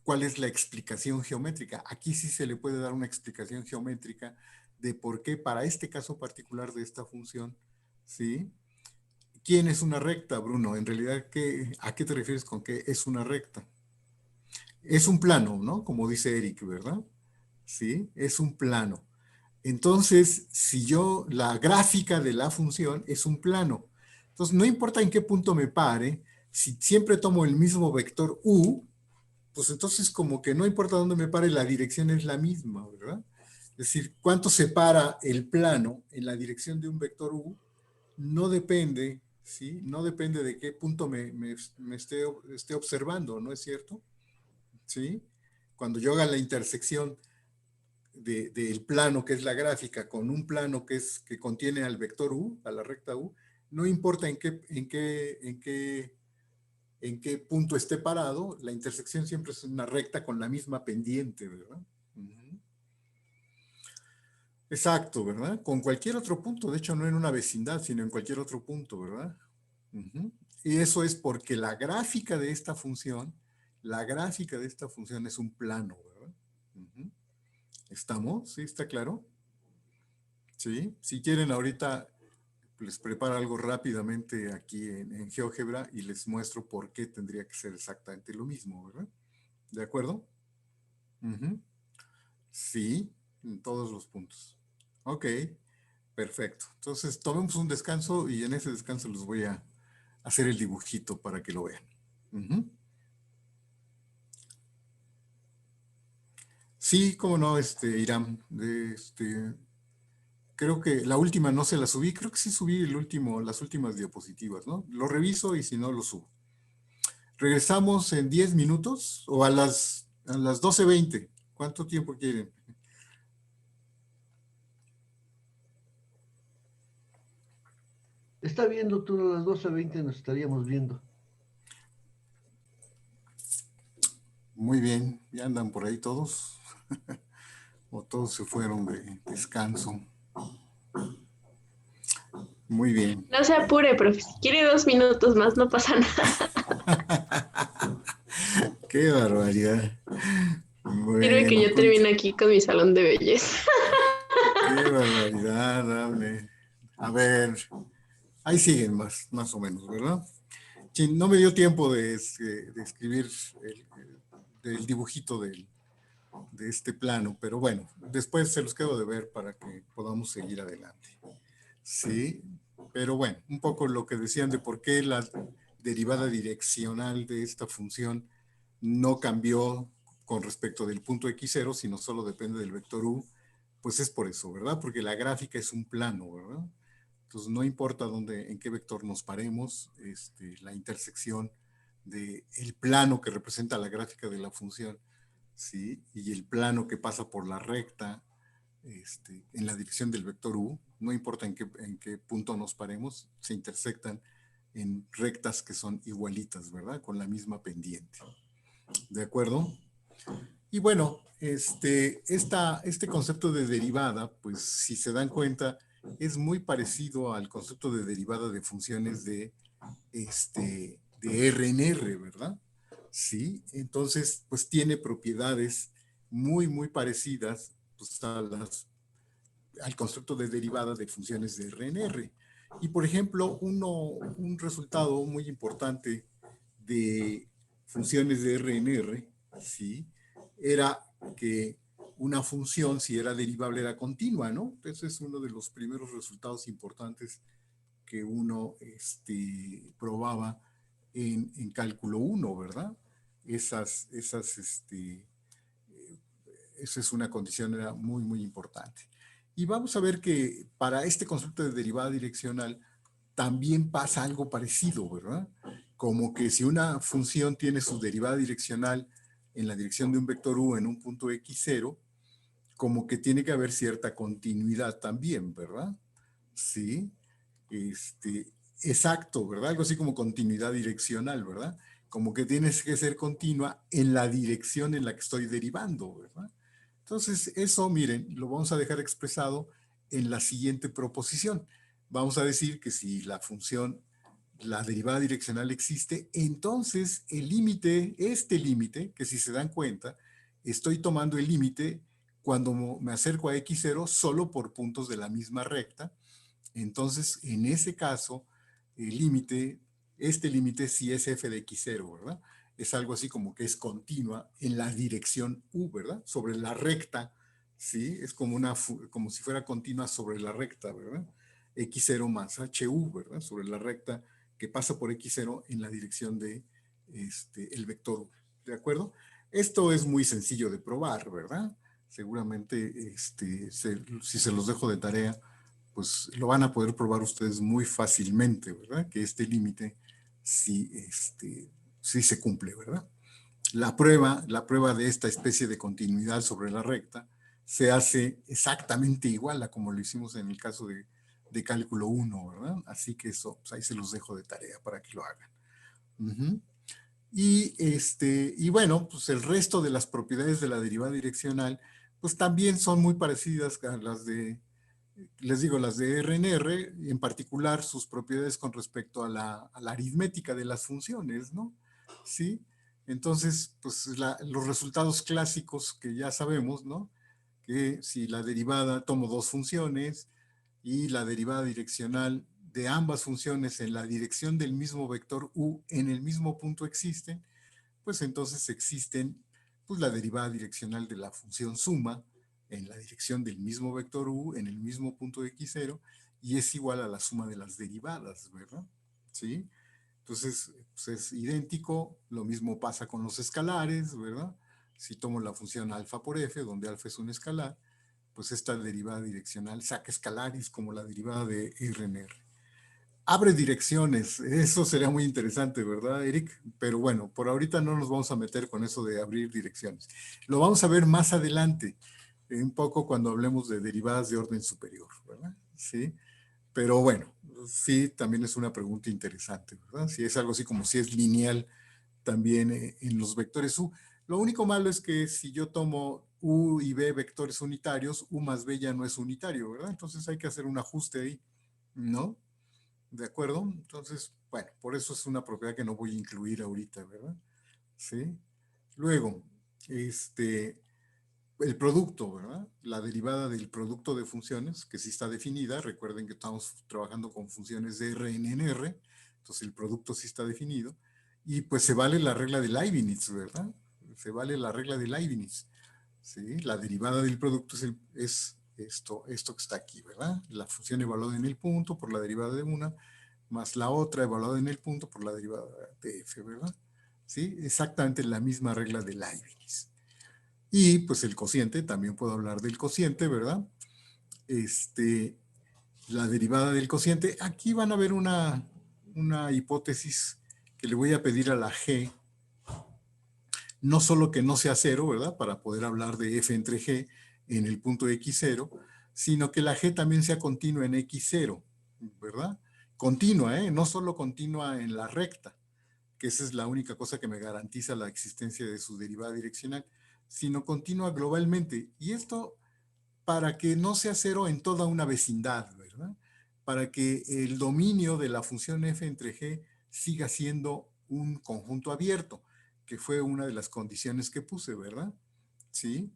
¿Cuál es la explicación geométrica? Aquí sí se le puede dar una explicación geométrica de por qué para este caso particular de esta función, ¿sí? ¿Quién es una recta, Bruno? En realidad, ¿a qué te refieres con que es una recta? Es un plano, ¿no? Como dice Eric, ¿verdad? Sí, es un plano. Entonces, si yo, la gráfica de la función es un plano. Entonces, no importa en qué punto me pare, si siempre tomo el mismo vector u, pues entonces como que no importa dónde me pare, la dirección es la misma, ¿verdad? Es decir, cuánto separa el plano en la dirección de un vector u, no depende, ¿sí? No depende de qué punto me esté observando, ¿no es cierto? ¿Sí? Cuando yo haga la intersección del plano que es la gráfica con un plano que contiene al vector u, a la recta u, no importa en qué punto esté parado, la intersección siempre es una recta con la misma pendiente, ¿verdad? Exacto, ¿verdad? Con cualquier otro punto, de hecho no en una vecindad, sino en cualquier otro punto, ¿verdad? Y eso es porque la gráfica de esta función es un plano, ¿verdad? ¿Estamos? ¿Sí? ¿Está claro? Sí. Si quieren ahorita les preparo algo rápidamente aquí en GeoGebra y les muestro por qué tendría que ser exactamente lo mismo, ¿verdad? ¿De acuerdo? Sí, en todos los puntos. Ok, perfecto. Entonces tomemos un descanso y en ese descanso les voy a hacer el dibujito para que lo vean. Sí, cómo no, Irán. Creo que la última no se la subí, creo que sí subí las últimas diapositivas, ¿no? Lo reviso y si no, lo subo. Regresamos en 10 minutos o a las 12:20. ¿Cuánto tiempo quieren? Está bien, doctor, a las 12:20 nos estaríamos viendo. Muy bien, ¿ya andan por ahí todos? ¿O todos se fueron de descanso? Muy bien. No se apure, profe. Si quiere 2 minutos más, no pasa nada. ¡Qué barbaridad! Sirve que Bueno, yo termine aquí con mi salón de belleza. ¡qué barbaridad! Hable. A ver, ahí siguen más o menos, ¿verdad? Sí, no me dio tiempo de escribir el dibujito de este plano, pero bueno, después se los quedo de ver para que podamos seguir adelante. Sí, pero bueno, un poco lo que decían de por qué la derivada direccional de esta función no cambió con respecto del punto x0, sino solo depende del vector u, pues es por eso, ¿verdad? Porque la gráfica es un plano, ¿verdad? Entonces no importa en qué vector nos paremos, la intersección del plano que representa la gráfica de la función, ¿sí? Y el plano que pasa por la recta, en la dirección del vector u, no importa en qué punto nos paremos, se intersectan en rectas que son igualitas, ¿verdad? Con la misma pendiente. ¿De acuerdo? Y bueno, este concepto de derivada, pues si se dan cuenta, es muy parecido al concepto de derivada de funciones de R en R, ¿verdad? Sí, entonces, pues tiene propiedades muy parecidas pues, al concepto de derivada de funciones de R en R. Y por ejemplo, un resultado muy importante de funciones de R en R, ¿sí? Era que una función, si era derivable, era continua, ¿no? Ese es uno de los primeros resultados importantes que uno probaba en cálculo 1, ¿verdad? Esa es una condición era muy importante. Y vamos a ver que para este concepto de derivada direccional también pasa algo parecido, ¿verdad? Como que si una función tiene su derivada direccional en la dirección de un vector u en un punto x0, como que tiene que haber cierta continuidad también, ¿verdad? Sí, exacto, ¿verdad? Algo así como continuidad direccional, ¿verdad? Como que tienes que ser continua en la dirección en la que estoy derivando, ¿verdad? Entonces, eso, miren, lo vamos a dejar expresado en la siguiente proposición. Vamos a decir que si la función, la derivada direccional existe, entonces el límite, que si se dan cuenta, estoy tomando el límite cuando me acerco a x0 solo por puntos de la misma recta. Entonces, en ese caso, el límite, límite sí es f de x0, ¿verdad? Es algo así como que es continua en la dirección u, ¿verdad? Sobre la recta, ¿sí? Es como si fuera continua sobre la recta, ¿verdad? x0 más hu, ¿verdad? Sobre la recta que pasa por x0 en la dirección de el vector u, ¿de acuerdo? Esto es muy sencillo de probar, ¿verdad? Seguramente, si se los dejo de tarea, pues lo van a poder probar ustedes muy fácilmente, ¿verdad? Que este límite sí, sí se cumple, ¿verdad? La prueba de esta especie de continuidad sobre la recta se hace exactamente igual a como lo hicimos en el caso de cálculo 1, ¿verdad? Así que eso, pues ahí se los dejo de tarea para que lo hagan. Y bueno, pues el resto de las propiedades de la derivada direccional, pues también son muy parecidas a las de, les digo, las de R en R, en particular sus propiedades con respecto a la aritmética de las funciones, ¿no? Sí, entonces, pues los resultados clásicos que ya sabemos, ¿no? Que si la derivada, tomo dos funciones y la derivada direccional de ambas funciones en la dirección del mismo vector u en el mismo punto existen, pues entonces existen pues, la derivada direccional de la función suma en la dirección del mismo vector u en el mismo punto x0 y es igual a la suma de las derivadas, ¿verdad? ¿Sí? Entonces, pues es idéntico, lo mismo pasa con los escalares, ¿verdad? Si tomo la función alfa por f, donde alfa es un escalar, pues esta derivada direccional saca escalares como la derivada de R en R. Abre direcciones, eso sería muy interesante, ¿verdad, Eric? Pero bueno, por ahorita no nos vamos a meter con eso de abrir direcciones. Lo vamos a ver más adelante, un poco cuando hablemos de derivadas de orden superior, ¿verdad? Sí, pero bueno, sí, también es una pregunta interesante, ¿verdad? Si es algo así como si es lineal también en los vectores U. Lo único malo es que si yo tomo U y B vectores unitarios, U más B ya no es unitario, ¿verdad? Entonces hay que hacer un ajuste ahí, ¿no? ¿De acuerdo? Entonces, bueno, por eso es una propiedad que no voy a incluir ahorita, ¿verdad? ¿Sí? Luego, el producto, ¿verdad? La derivada del producto de funciones, que sí está definida. Recuerden que estamos trabajando con funciones de Rn en R, entonces el producto sí está definido. Y pues se vale la regla de Leibniz, ¿verdad? Se vale la regla de Leibniz, ¿sí? La derivada del producto es esto que está aquí, ¿verdad? La función evaluada en el punto por la derivada de una, más la otra evaluada en el punto por la derivada de f, ¿verdad? ¿Sí? Exactamente la misma regla de Leibniz. Y pues el cociente, también puedo hablar del cociente, ¿verdad? La derivada del cociente. Aquí van a ver una hipótesis que le voy a pedir a la G, no solo que no sea cero, ¿verdad? Para poder hablar de f entre G en el punto x0, sino que la G también sea continua en x0, ¿verdad? Continua, ¿eh? No solo continua en la recta, que esa es la única cosa que me garantiza la existencia de su derivada direccional, sino continua globalmente. Y esto para que no sea cero en toda una vecindad, ¿verdad? Para que el dominio de la función f entre g siga siendo un conjunto abierto, que fue una de las condiciones que puse, ¿verdad? ¿Sí?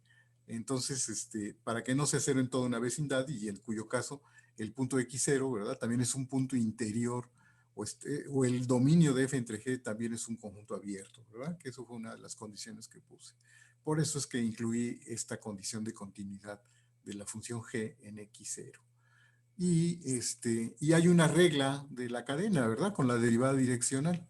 Entonces, para que no sea cero en toda una vecindad, y en cuyo caso el punto x0, ¿verdad? También es un punto interior, o el dominio de f entre g también es un conjunto abierto, ¿verdad? Que eso fue una de las condiciones que puse. Por eso es que incluí esta condición de continuidad de la función g en x0. Y hay una regla de la cadena, ¿verdad? Con la derivada direccional.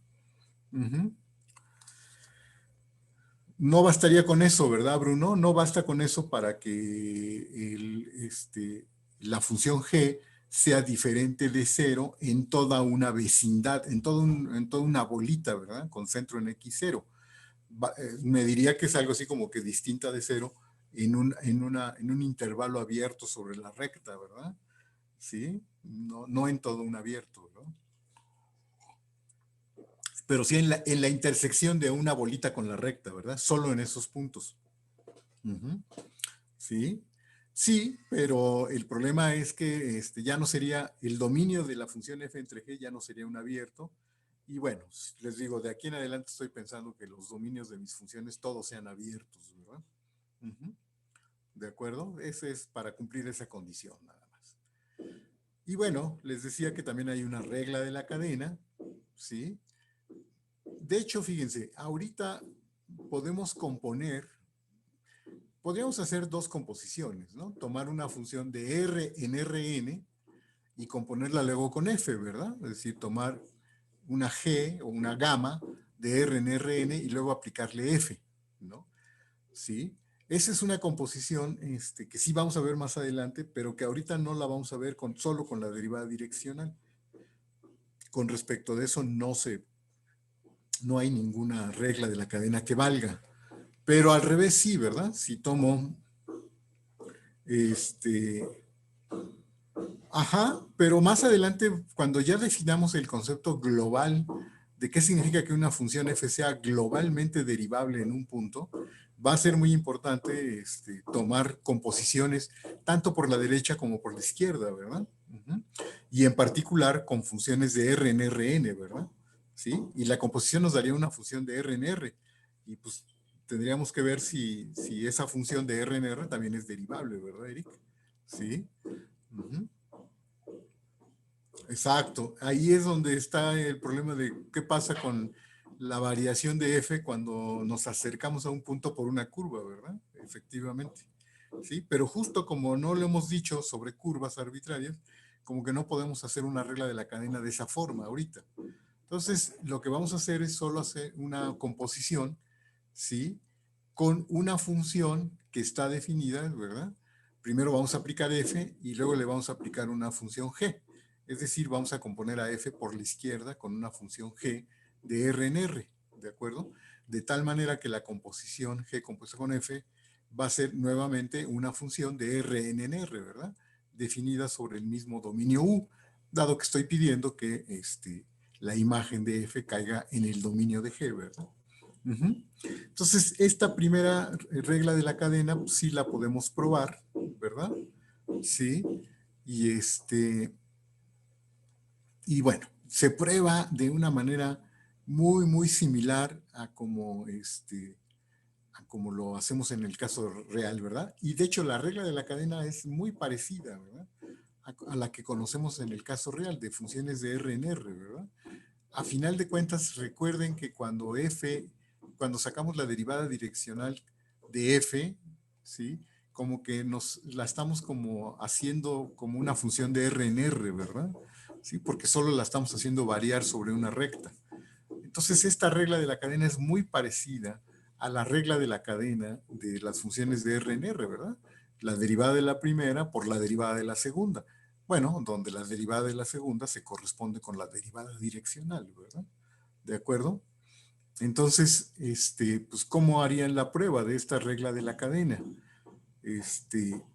No bastaría con eso, ¿verdad, Bruno? No basta con eso para que la función g sea diferente de cero en toda una vecindad, en toda una bolita, ¿verdad? Con centro en x0. Me diría que es algo así como que distinta de cero en un intervalo abierto sobre la recta, ¿verdad? ¿Sí? No en todo un abierto, ¿no? Pero sí en la intersección de una bolita con la recta, ¿verdad? Solo en esos puntos. ¿Sí? Sí, pero el problema es que ya no sería, el dominio de la función f entre g ya no sería un abierto. Y bueno, les digo, de aquí en adelante estoy pensando que los dominios de mis funciones todos sean abiertos, ¿verdad? ¿De acuerdo? Ese es para cumplir esa condición, nada más. Y bueno, les decía que también hay una regla de la cadena, ¿sí? De hecho, fíjense, ahorita podríamos hacer dos composiciones, ¿no? Tomar una función de R en Rn y componerla luego con f, ¿verdad? Es decir, tomar una g o una gamma de R en Rn y luego aplicarle f, ¿no? ¿Sí? Esa es una composición que sí vamos a ver más adelante, pero que ahorita no la vamos a ver solo con la derivada direccional. Con respecto de eso no hay ninguna regla de la cadena que valga. Pero al revés sí, ¿verdad? Si tomo ajá, pero más adelante, cuando ya definamos el concepto global de qué significa que una función f sea globalmente derivable en un punto, va a ser muy importante tomar composiciones tanto por la derecha como por la izquierda, ¿verdad? Y en particular con funciones de R en Rn, ¿verdad? ¿Sí? Y la composición nos daría una función de R en R. Y pues tendríamos que ver si esa función de R en R también es derivable, ¿verdad, Eric? ¿Sí? Exacto, ahí es donde está el problema de qué pasa con la variación de f cuando nos acercamos a un punto por una curva, ¿verdad? Efectivamente, ¿sí? Pero justo como no lo hemos dicho sobre curvas arbitrarias, como que no podemos hacer una regla de la cadena de esa forma ahorita. Entonces, lo que vamos a hacer es solo hacer una composición, ¿sí? Con una función que está definida, ¿verdad? Primero vamos a aplicar f y luego le vamos a aplicar una función g. Es decir, vamos a componer a f por la izquierda con una función g de R en R, ¿de acuerdo? De tal manera que la composición g compuesta con f va a ser nuevamente una función de Rn en R, ¿verdad? Definida sobre el mismo dominio U. dado que estoy pidiendo que la imagen de f caiga en el dominio de G, ¿verdad? Entonces, esta primera regla de la cadena, pues, sí la podemos probar, ¿verdad? Sí. Y bueno, se prueba de una manera muy, muy similar a como lo hacemos en el caso real, ¿verdad? Y de hecho la regla de la cadena es muy parecida, ¿verdad? A la que conocemos en el caso real de funciones de R en R, ¿verdad? A final de cuentas, recuerden que cuando sacamos la derivada direccional de f, ¿sí? Como que la estamos como haciendo como una función de R en R, ¿verdad? ¿Sí? Porque solo la estamos haciendo variar sobre una recta. Entonces, esta regla de la cadena es muy parecida a la regla de la cadena de las funciones de R en R, ¿verdad? La derivada de la primera por la derivada de la segunda. Bueno, donde la derivada de la segunda se corresponde con la derivada direccional, ¿verdad? ¿De acuerdo? Entonces, pues, ¿cómo harían la prueba de esta regla de la cadena?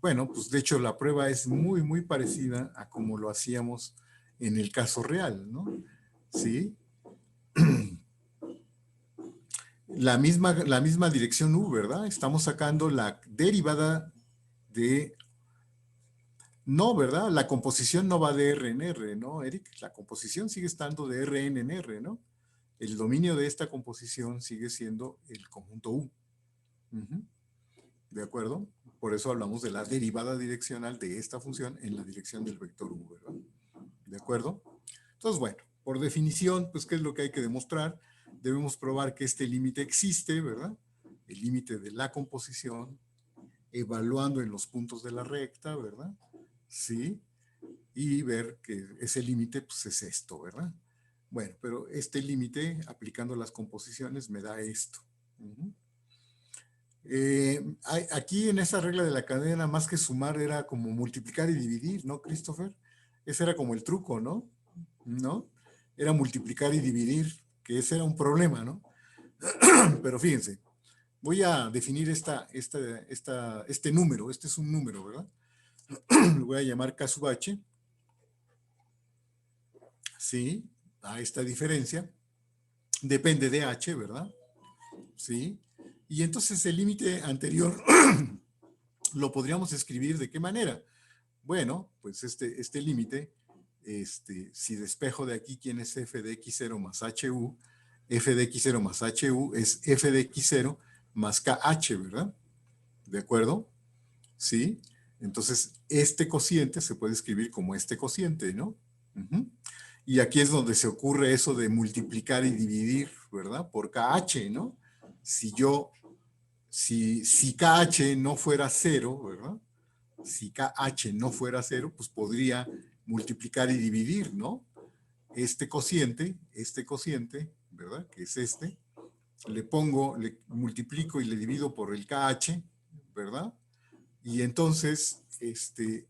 Bueno, pues de hecho la prueba es muy, muy parecida a como lo hacíamos en el caso real, ¿no? ¿Sí? La misma dirección U, ¿verdad? Estamos sacando la derivada de... No, ¿verdad? La composición no va de R en R, ¿no, Eric? La composición sigue estando de Rn en R, ¿no? El dominio de esta composición sigue siendo el conjunto U. ¿De acuerdo? Por eso hablamos de la derivada direccional de esta función en la dirección del vector U, ¿verdad? ¿De acuerdo? Entonces, bueno, por definición, pues, ¿qué es lo que hay que demostrar? Debemos probar que este límite existe, ¿verdad? El límite de la composición, evaluando en los puntos de la recta, ¿verdad? Sí. Y ver que ese límite, pues, es esto, ¿verdad? Bueno, pero este límite, aplicando las composiciones, me da esto. Aquí en esa regla de la cadena, más que sumar, era como multiplicar y dividir, ¿no, Christopher? Ese era como el truco, ¿no? ¿No? Era multiplicar y dividir, que ese era un problema, ¿no? Pero fíjense, voy a definir este número, este es un número, ¿verdad? Lo voy a llamar K sub H. Sí, a esta diferencia. Depende de H, ¿verdad? Sí. Y entonces el límite anterior lo podríamos escribir ¿de qué manera? Bueno, pues este límite, si despejo de aquí quién es f de x0 más hu, f de x0 más hu es f de x0 más kh, ¿verdad? ¿De acuerdo? ¿Sí? Entonces, este cociente se puede escribir como este cociente, ¿no? Y aquí es donde se ocurre eso de multiplicar y dividir, ¿verdad? Por kh, ¿no? Si kh no fuera 0, ¿verdad? Si kh no fuera 0, pues podría multiplicar y dividir, ¿no? Este cociente, ¿verdad? Que es le multiplico y le divido por el kh, ¿verdad? Y entonces, el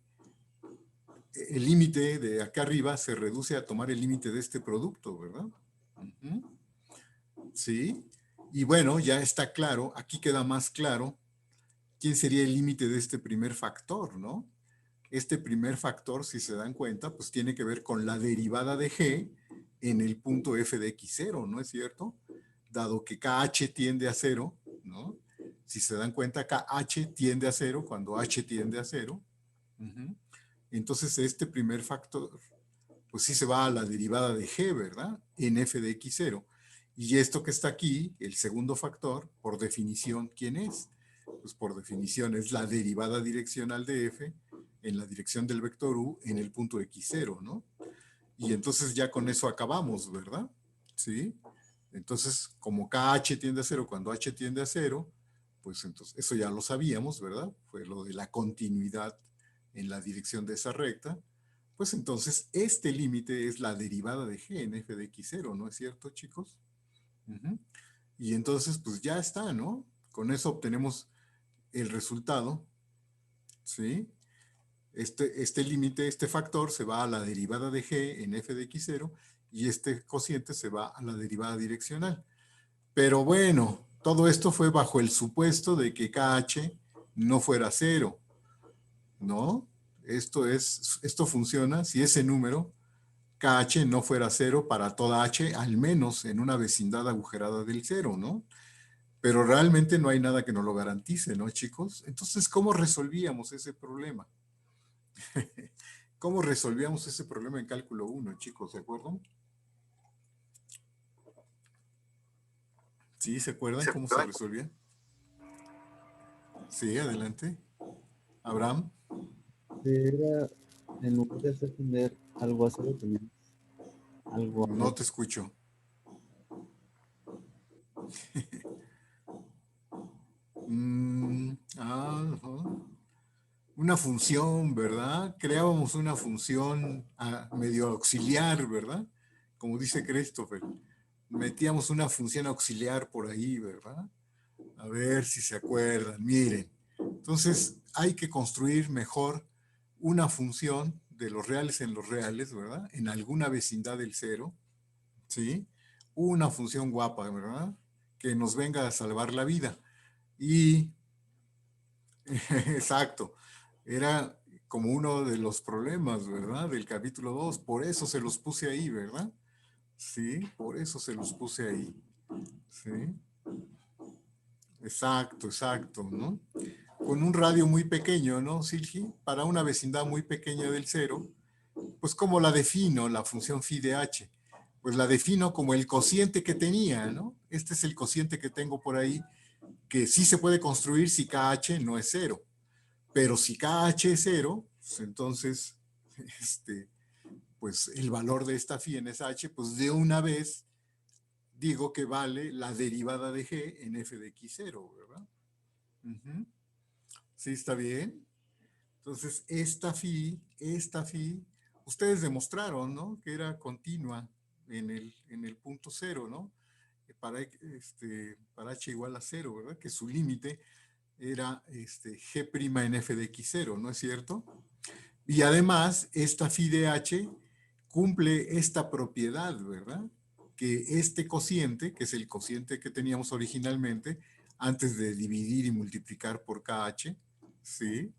límite de acá arriba se reduce a tomar el límite de este producto, ¿verdad? Sí. Y bueno, ya está claro, aquí queda más claro quién sería el límite de este primer factor, ¿no? Este primer factor, si se dan cuenta, pues tiene que ver con la derivada de G en el punto f de x0, ¿no es cierto? Dado que KH tiende a 0, ¿no? Si se dan cuenta, KH tiende a 0 cuando H tiende a 0. Entonces, este primer factor, pues sí se va a la derivada de G, ¿verdad? En f de x0. Y esto que está aquí, el segundo factor, por definición, ¿quién es? Pues por definición es la derivada direccional de f en la dirección del vector u en el punto x0, ¿no? Y entonces ya con eso acabamos, ¿verdad? ¿Sí? Entonces, como KH tiende a 0 cuando H tiende a 0, pues entonces eso ya lo sabíamos, ¿verdad? Fue lo de la continuidad en la dirección de esa recta. Pues entonces este límite es la derivada de G en f de x0, ¿no es cierto, chicos? Y entonces, pues ya está, ¿no? Con eso obtenemos el resultado, ¿sí? Este límite, este factor se va a la derivada de G en f de x0 y este cociente se va a la derivada direccional. Pero bueno, todo esto fue bajo el supuesto de que KH no fuera 0, ¿no? Esto funciona si ese número KH no fuera cero para toda H, al menos en una vecindad agujerada del cero, ¿no? Pero realmente no hay nada que nos lo garantice, ¿no, chicos? Entonces, ¿cómo resolvíamos ese problema? ¿Cómo resolvíamos ese problema en cálculo 1, chicos? ¿Se acuerdan? ¿Sí? ¿Se acuerdan cómo se resolvía? Sí, adelante. Abraham. Era, en lugar de hacer tender algo a cero, teníamos algo a No dos. te escucho. Ajá. Una función, ¿verdad? Creábamos una función medio auxiliar, ¿verdad? Como dice Christopher. Metíamos una función auxiliar por ahí, ¿verdad? A ver si se acuerdan. Miren. Entonces, hay que construir mejor una función de los reales en los reales, ¿verdad? En alguna vecindad del cero, ¿sí? Una función guapa, ¿verdad? Que nos venga a salvar la vida. Y, exacto, era como uno de los problemas, ¿verdad? Del capítulo 2. Por eso se los puse ahí, ¿verdad? Sí, por eso se los puse ahí. Sí, exacto, exacto, ¿no? Con un radio muy pequeño, ¿no, Silgi? Para una vecindad muy pequeña del cero, pues ¿cómo la defino, la función phi de h? Pues la defino como el cociente que tenía, ¿no? Este es el cociente que tengo por ahí, que sí se puede construir si KH no es cero. Pero si KH es cero, pues entonces, pues el valor de esta phi en esa h, pues de una vez digo que vale la derivada de g en f de x0, ¿verdad? ¿Sí está bien? Entonces, esta phi, ustedes demostraron, ¿no? Que era continua en el punto cero, ¿no? Para h igual a cero, ¿verdad? Que su límite era g' en f de x0, ¿no es cierto? Y además, esta phi de h cumple esta propiedad, ¿verdad? Que este cociente, que es el cociente que teníamos originalmente, antes de dividir y multiplicar por KH, ¿sí?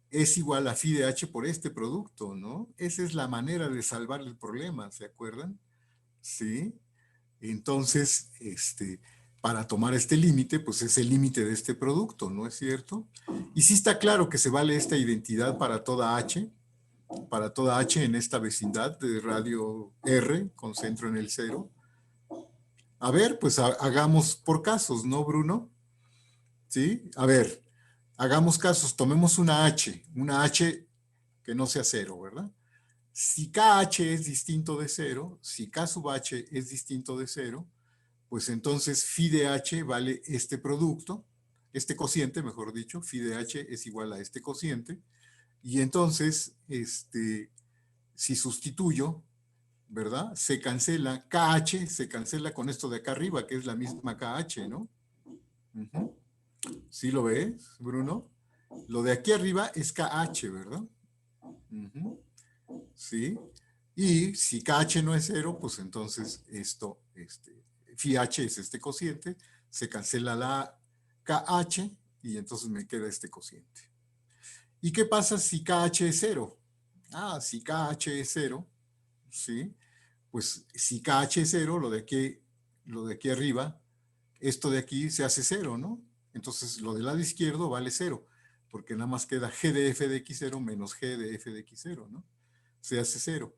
Es igual a phi de h por este producto, ¿no? Esa es la manera de salvar el problema, ¿se acuerdan? ¿Sí? Entonces, para tomar este límite, pues es el límite de este producto, ¿no es cierto? Y sí está claro que se vale esta identidad para toda h en esta vecindad de radio R con centro en el cero. A ver, pues hagamos por casos, ¿no, Bruno? ¿Sí? A ver, hagamos casos, tomemos una h que no sea cero, ¿verdad? Si KH es distinto de cero, si K sub H es distinto de cero, pues entonces phi de H vale este producto, este cociente, mejor dicho, phi de H es igual a este cociente, y entonces, si sustituyo, ¿verdad? Se cancela, KH se cancela con esto de acá arriba, que es la misma KH, ¿no? ¿Sí lo ves, Bruno? Lo de aquí arriba es KH, ¿verdad? ¿Sí? Y si KH no es cero, pues entonces esto, phi h es este cociente, se cancela la KH y entonces me queda este cociente. ¿Y qué pasa si KH es cero? Si KH es cero, ¿sí? Pues si KH es cero, lo de aquí arriba, esto de aquí se hace cero, ¿no? Entonces lo del lado izquierdo vale cero, porque nada más queda g de f de x0 menos g de f de x0, ¿no? Se hace cero.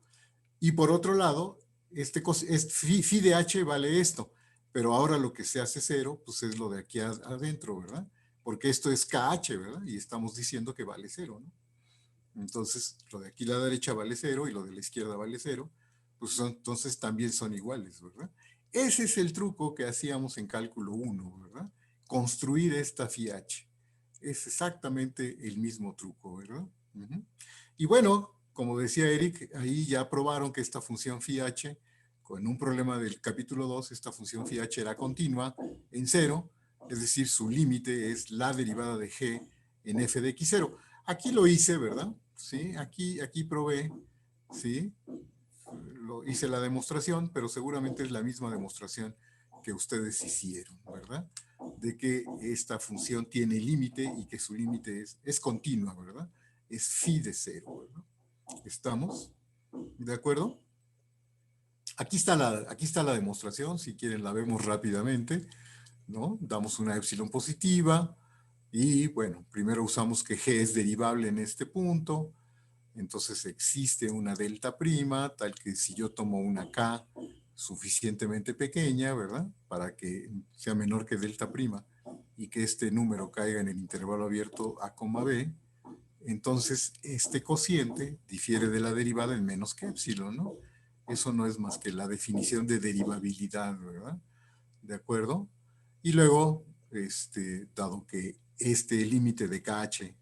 Y por otro lado, phi de h vale esto, pero ahora lo que se hace cero, pues es lo de aquí adentro, ¿verdad? Porque esto es KH, ¿verdad? Y estamos diciendo que vale cero, ¿no? Entonces, lo de aquí a la derecha vale cero y lo de la izquierda vale cero, pues entonces también son iguales, ¿verdad? Ese es el truco que hacíamos en cálculo 1, ¿verdad? Construir esta phi h. Es exactamente el mismo truco, ¿verdad? Y bueno, como decía Eric, ahí ya probaron que esta función phi h, con un problema del capítulo 2, esta función phi h era continua en cero, es decir, su límite es la derivada de g en f de x0. Aquí lo hice, ¿verdad? Sí, aquí probé, ¿sí? Hice la demostración, pero seguramente es la misma demostración que ustedes hicieron, ¿verdad? De que esta función tiene límite y que su límite es continua, ¿verdad? Es phi de cero, ¿verdad? ¿Estamos? ¿De acuerdo? aquí está la demostración, si quieren la vemos rápidamente, ¿no? Damos una epsilon positiva y, bueno, primero usamos que G es derivable en este punto, entonces existe una delta prima, tal que si yo tomo una K suficientemente pequeña, ¿verdad? Para que sea menor que delta prima y que este número caiga en el intervalo abierto A, B, entonces este cociente difiere de la derivada en menos que epsilon, ¿no? Eso no es más que la definición de derivabilidad, ¿verdad? ¿De acuerdo? Y luego, dado que este límite de KH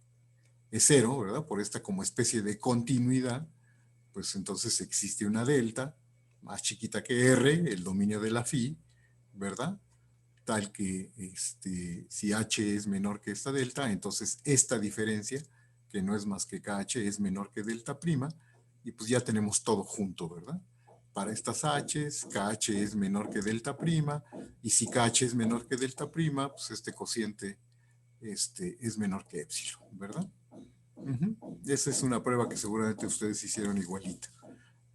es cero, ¿verdad? Por esta como especie de continuidad, pues entonces existe una delta más chiquita que R, el dominio de la phi, ¿verdad? Tal que si H es menor que esta delta, entonces esta diferencia, que no es más que KH, es menor que delta prima, y pues ya tenemos todo junto, ¿verdad? Para estas H's, KH es menor que delta prima, y si KH es menor que delta prima, pues este cociente es menor que epsilon, ¿verdad? Esa es una prueba que seguramente ustedes hicieron igualita.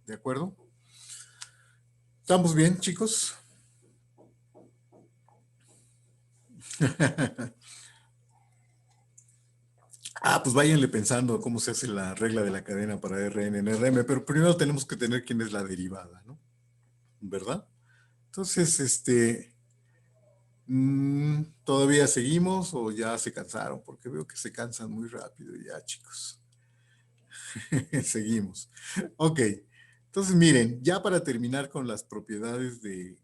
¿De acuerdo? ¿Estamos bien, chicos? Pues váyanle pensando cómo se hace la regla de la cadena para Rn en Rm, pero primero tenemos que tener quién es la derivada, ¿no? ¿Verdad? Entonces, ¿todavía seguimos o ya se cansaron? Porque veo que se cansan muy rápido ya, chicos. Seguimos. Ok. Entonces, miren, ya para terminar con las propiedades de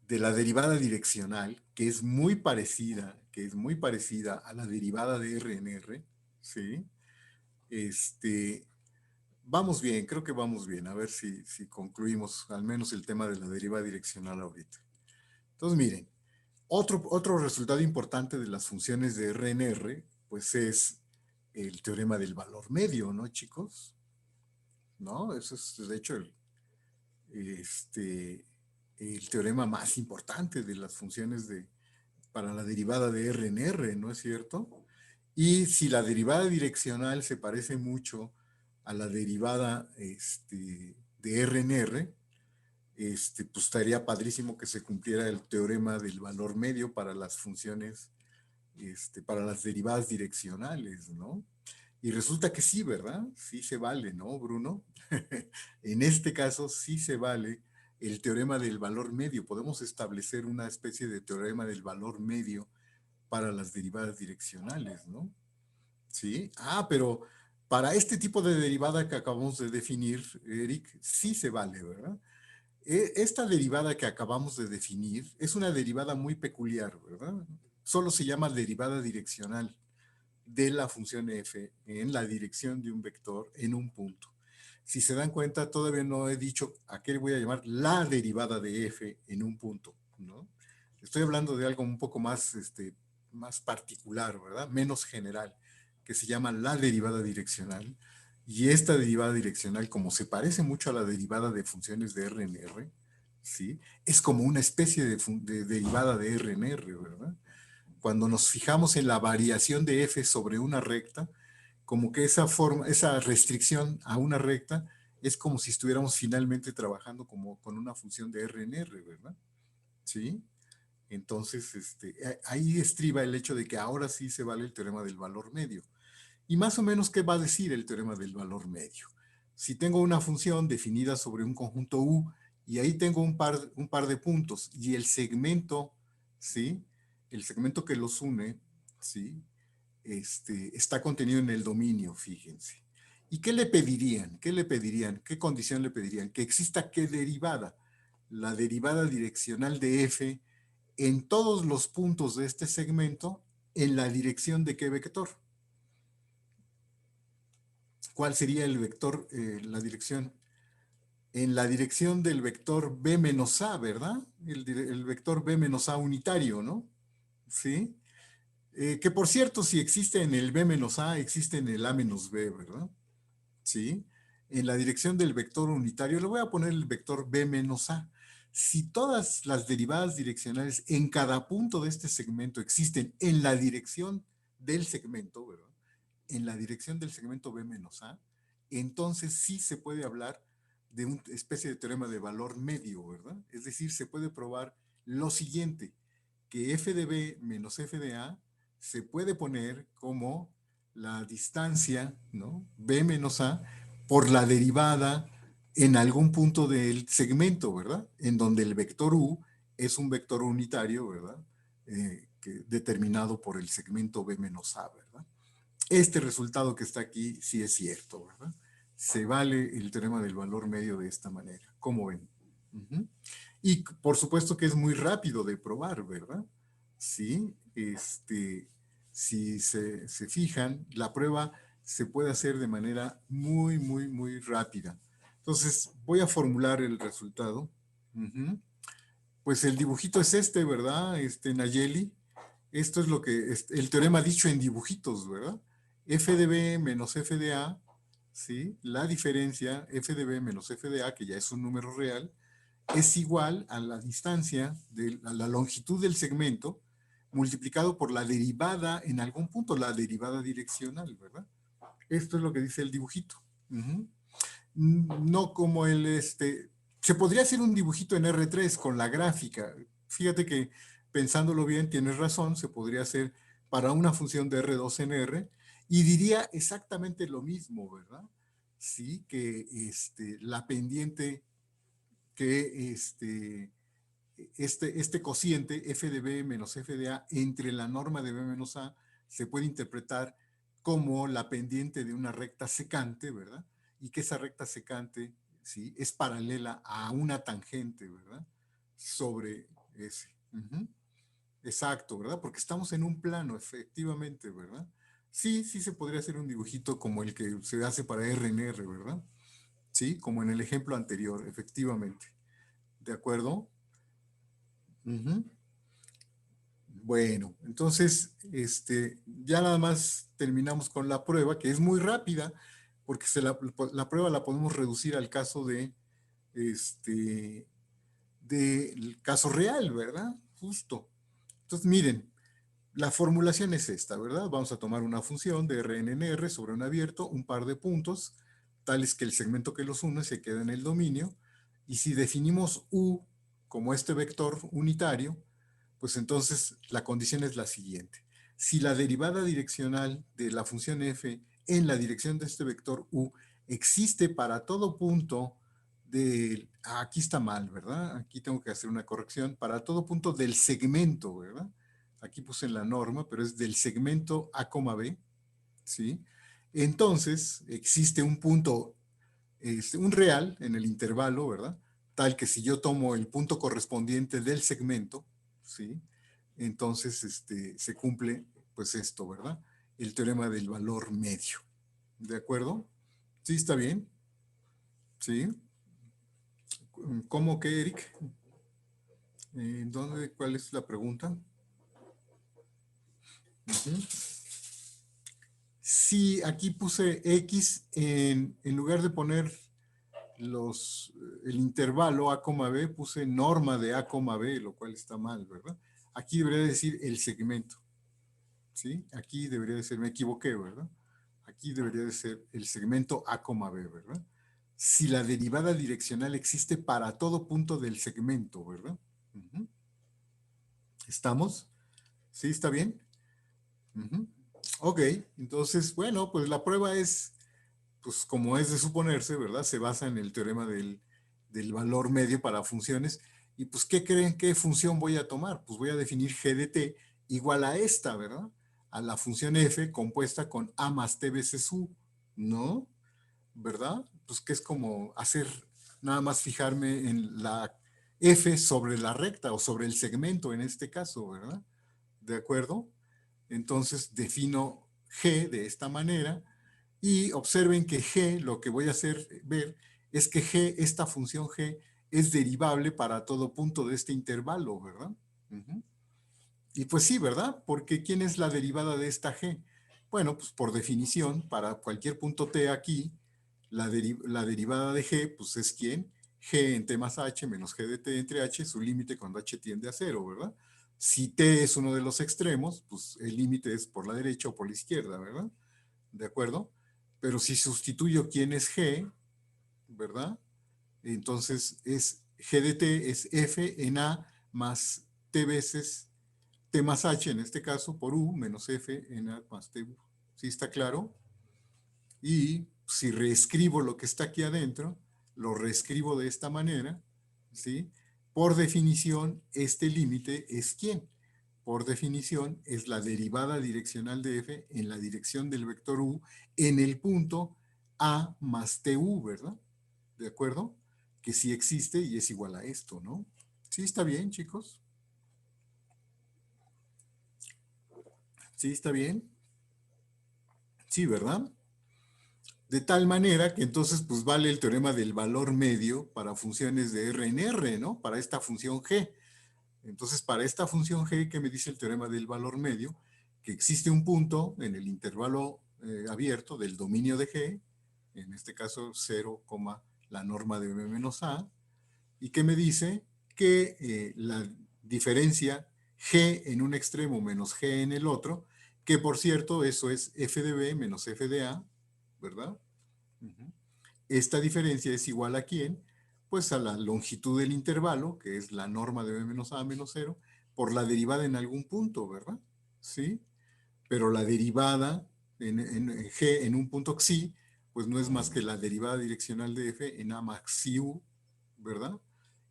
la derivada direccional, que es muy parecida a la derivada de R en R, ¿sí? Vamos bien, creo que vamos bien. A ver si concluimos al menos el tema de la derivada direccional ahorita. Entonces, miren, otro resultado importante de las funciones de R en R, pues es el teorema del valor medio, ¿no, chicos? ¿No? Eso es, de hecho, el teorema más importante de las funciones para la derivada de R en R, ¿no es cierto? Y si la derivada direccional se parece mucho a la derivada de R en R, pues estaría padrísimo que se cumpliera el teorema del valor medio para las funciones, para las derivadas direccionales, ¿no? Y resulta que sí, ¿verdad? Sí se vale, ¿no, Bruno? En este caso sí se vale el teorema del valor medio. Podemos establecer una especie de teorema del valor medio para las derivadas direccionales, ¿no? Sí. Pero para este tipo de derivada que acabamos de definir, Eric, sí se vale, ¿verdad? Esta derivada que acabamos de definir es una derivada muy peculiar, ¿verdad? Solo se llama derivada direccional de la función f en la dirección de un vector en un punto. Si se dan cuenta, todavía no he dicho a qué le voy a llamar la derivada de f en un punto, ¿no? Estoy hablando de algo un poco más, más particular, ¿verdad? Menos general, que se llama la derivada direccional. Y esta derivada direccional, como se parece mucho a la derivada de funciones de R en R, ¿sí? Es como una especie de derivada de R en R, ¿verdad? Cuando nos fijamos en la variación de f sobre una recta, como que esa restricción a una recta es como si estuviéramos finalmente trabajando como con una función de R en R, ¿verdad? ¿Sí? Entonces, ahí estriba el hecho de que ahora sí se vale el teorema del valor medio. Y más o menos, ¿qué va a decir el teorema del valor medio? Si tengo una función definida sobre un conjunto U y ahí tengo un par de puntos y el segmento, ¿sí? El segmento que los une, ¿sí? Está contenido en el dominio, fíjense. ¿Y qué le pedirían? ¿Qué le pedirían? ¿Qué condición le pedirían? Que exista qué derivada. La derivada direccional de f en todos los puntos de este segmento en la dirección de qué vector. ¿Cuál sería el vector, la dirección? En la dirección del vector b menos a, ¿verdad? El vector b menos a unitario, ¿no? ¿Sí? Que por cierto, si existe en el b menos a, existe en el a menos b, ¿verdad? ¿Sí? En la dirección del vector unitario, le voy a poner el vector b menos a. Si todas las derivadas direccionales en cada punto de este segmento existen en la dirección del segmento, ¿verdad? En la dirección del segmento b menos a, entonces sí se puede hablar de una especie de teorema de valor medio, ¿verdad? Es decir, se puede probar lo siguiente, que f de b menos f de a se puede poner como la distancia, ¿no? B menos A por la derivada en algún punto del segmento, ¿verdad? En donde el vector U es un vector unitario, ¿verdad? Determinado por el segmento B menos A, ¿verdad? Este resultado que está aquí sí es cierto, ¿verdad? Se vale el teorema del valor medio de esta manera. ¿Cómo ven? Y por supuesto que es muy rápido de probar, ¿verdad? Sí, si se fijan, la prueba se puede hacer de manera muy, muy, muy rápida. Entonces, voy a formular el resultado. Pues el dibujito es este, ¿verdad? Nayeli. Esto es lo que, el teorema dicho en dibujitos, ¿verdad? F de B menos F de A, ¿sí? La diferencia, F de B menos F de A, que ya es un número real, es igual a la distancia, a la longitud del segmento, multiplicado por la derivada en algún punto, la derivada direccional, ¿verdad? Esto es lo que dice el dibujito. No como se podría hacer un dibujito en R3 con la gráfica. Fíjate que pensándolo bien, tienes razón, se podría hacer para una función de R2 en R y diría exactamente lo mismo, ¿verdad? Sí, que la pendiente que este cociente f de b menos f de a entre la norma de b menos a se puede interpretar como la pendiente de una recta secante, ¿verdad? Y que esa recta secante, ¿sí? Es paralela a una tangente, ¿verdad? Sobre ese. Exacto, ¿verdad? Porque estamos en un plano, efectivamente, ¿verdad? Sí, sí se podría hacer un dibujito como el que se hace para R en R, ¿verdad? Sí, como en el ejemplo anterior, efectivamente. ¿De acuerdo? Bueno, entonces, ya nada más terminamos con la prueba, que es muy rápida, porque la prueba la podemos reducir al caso del caso real, ¿verdad? Justo. Entonces, miren, la formulación es esta, ¿verdad? Vamos a tomar una función de Rn en R sobre un abierto, un par de puntos, tales que el segmento que los une se queda en el dominio, y si definimos U como este vector unitario, pues entonces la condición es la siguiente. Si la derivada direccional de la función f en la dirección de este vector u existe para todo punto aquí está mal, ¿verdad? Aquí tengo que hacer una corrección. Para todo punto del segmento, ¿verdad? Aquí puse en la norma, pero es del segmento A, B, ¿sí? Entonces, existe un punto, un real en el intervalo, ¿verdad? Tal que si yo tomo el punto correspondiente del segmento, ¿sí? Entonces se cumple pues esto, ¿verdad? El teorema del valor medio. ¿De acuerdo? ¿Sí está bien? ¿Sí? ¿Cómo que, Eric? ¿Cuál es la pregunta? Sí, aquí puse X en lugar de poner el intervalo A, B, puse norma de A, B, lo cual está mal, ¿verdad? Aquí debería decir el segmento, ¿sí? Aquí debería de ser, me equivoqué, ¿verdad? Aquí debería de ser el segmento A, B, ¿verdad? Si la derivada direccional existe para todo punto del segmento, ¿verdad? ¿Estamos? ¿Sí? ¿Está bien? Ok, entonces, bueno, pues la prueba es, pues como es de suponerse, ¿verdad? Se basa en el teorema del valor medio para funciones. Y pues, ¿qué creen? ¿Qué función voy a tomar? Pues voy a definir g de t igual a esta, ¿verdad? A la función f compuesta con a más t veces u, ¿no? ¿Verdad? Pues que es como hacer, nada más fijarme en la f sobre la recta o sobre el segmento en este caso, ¿verdad? ¿De acuerdo? Entonces defino g de esta manera y observen que g, lo que voy a hacer ver es que g, esta función g, es derivable para todo punto de este intervalo, ¿verdad? Y pues sí, ¿verdad? Porque ¿quién es la derivada de esta g? Bueno, pues por definición, para cualquier punto t aquí, la derivada de g, pues es ¿quién? G en t más h menos g de t entre h, su límite cuando h tiende a 0, ¿verdad? Si t es uno de los extremos, pues el límite es por la derecha o por la izquierda, ¿verdad? ¿De acuerdo? Pero si sustituyo quién es g, ¿verdad? Entonces, G de T es F en A más T veces T más H, en este caso, por U menos F en A más T. ¿Sí está claro? Y si reescribo lo que está aquí adentro, lo reescribo de esta manera, ¿sí? Por definición, este límite es ¿quién? Por definición, es la derivada direccional de F en la dirección del vector U en el punto A más TU, ¿verdad? ¿De acuerdo? Que sí existe y es igual a esto, ¿no? ¿Sí está bien, chicos? ¿Sí está bien? Sí, ¿verdad? De tal manera que entonces pues vale el teorema del valor medio para funciones de R en R, ¿no? Para esta función G. Entonces, para esta función G, ¿qué me dice el teorema del valor medio? Que existe un punto en el intervalo abierto del dominio de G, en este caso 0, la norma de B menos A, y que me dice que la diferencia G en un extremo menos G en el otro, que por cierto, eso es F de B menos F de A, ¿verdad? Esta diferencia es igual a ¿quién? Pues a la longitud del intervalo, que es la norma de B menos A menos 0, por la derivada en algún punto, ¿verdad? ¿Sí? Pero la derivada en G en un punto xi, pues no es más que la derivada direccional de F en A más xi U, ¿verdad?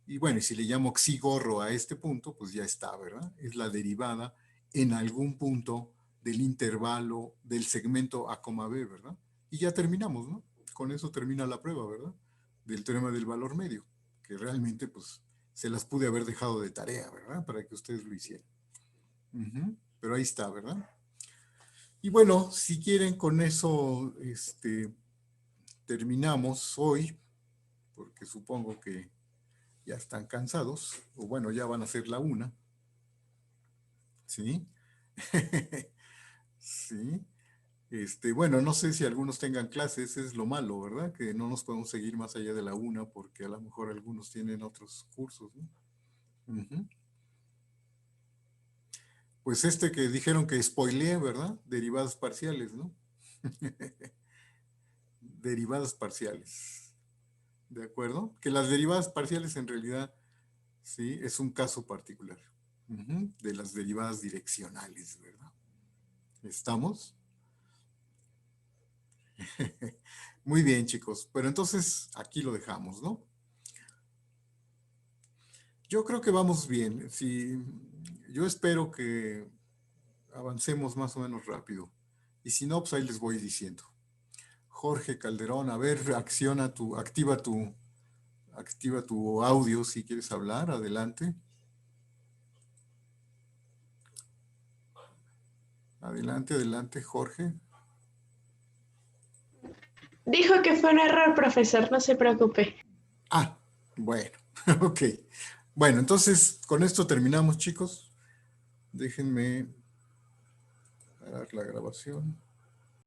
Y bueno, y si le llamo xi gorro a este punto, pues ya está, ¿verdad? Es la derivada en algún punto del intervalo del segmento A, B, ¿verdad? Y ya terminamos, ¿no? Con eso termina la prueba, ¿verdad? Del teorema del valor medio, que realmente, pues, se las pude haber dejado de tarea, ¿verdad? Para que ustedes lo hicieran. Pero ahí está, ¿verdad? Y bueno, si quieren con eso, terminamos hoy, porque supongo que ya están cansados, o bueno, ya van a ser la 1. ¿Sí? Sí. Bueno, no sé si algunos tengan clases, es lo malo, ¿verdad? Que no nos podemos seguir más allá de la 1 porque a lo mejor algunos tienen otros cursos, ¿no? Pues que dijeron que spoileé, ¿verdad? Derivadas parciales, ¿no? Derivadas parciales. ¿De acuerdo? Que las derivadas parciales en realidad, sí, es un caso particular de las derivadas direccionales, ¿verdad? ¿Estamos? Muy bien, chicos. Pero entonces aquí lo dejamos, ¿no? Yo creo que vamos bien. Sí, yo espero que avancemos más o menos rápido. Y si no, pues ahí les voy diciendo. Jorge Calderón, a ver, activa tu audio si quieres hablar. Adelante. Adelante, adelante, Jorge. Dijo que fue un error, profesor, no se preocupe. Ah, bueno, ok. Bueno, entonces con esto terminamos, chicos. Déjenme parar la grabación.